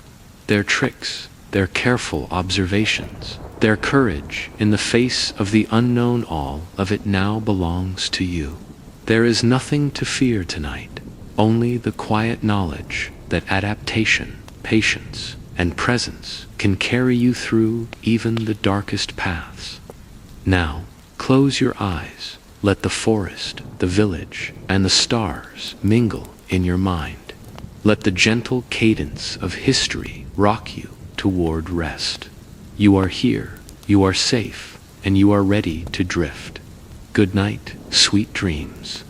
Their tricks, their careful observations, their courage in the face of the unknown, all of it now belongs to you. There is nothing to fear tonight, only the quiet knowledge that adaptation, patience, and presence can carry you through even the darkest paths. Now, close your eyes. Let the forest, the village, and the stars mingle in your mind. Let the gentle cadence of history rock you toward rest. You are here, you are safe, and you are ready to drift. Good night, sweet dreams.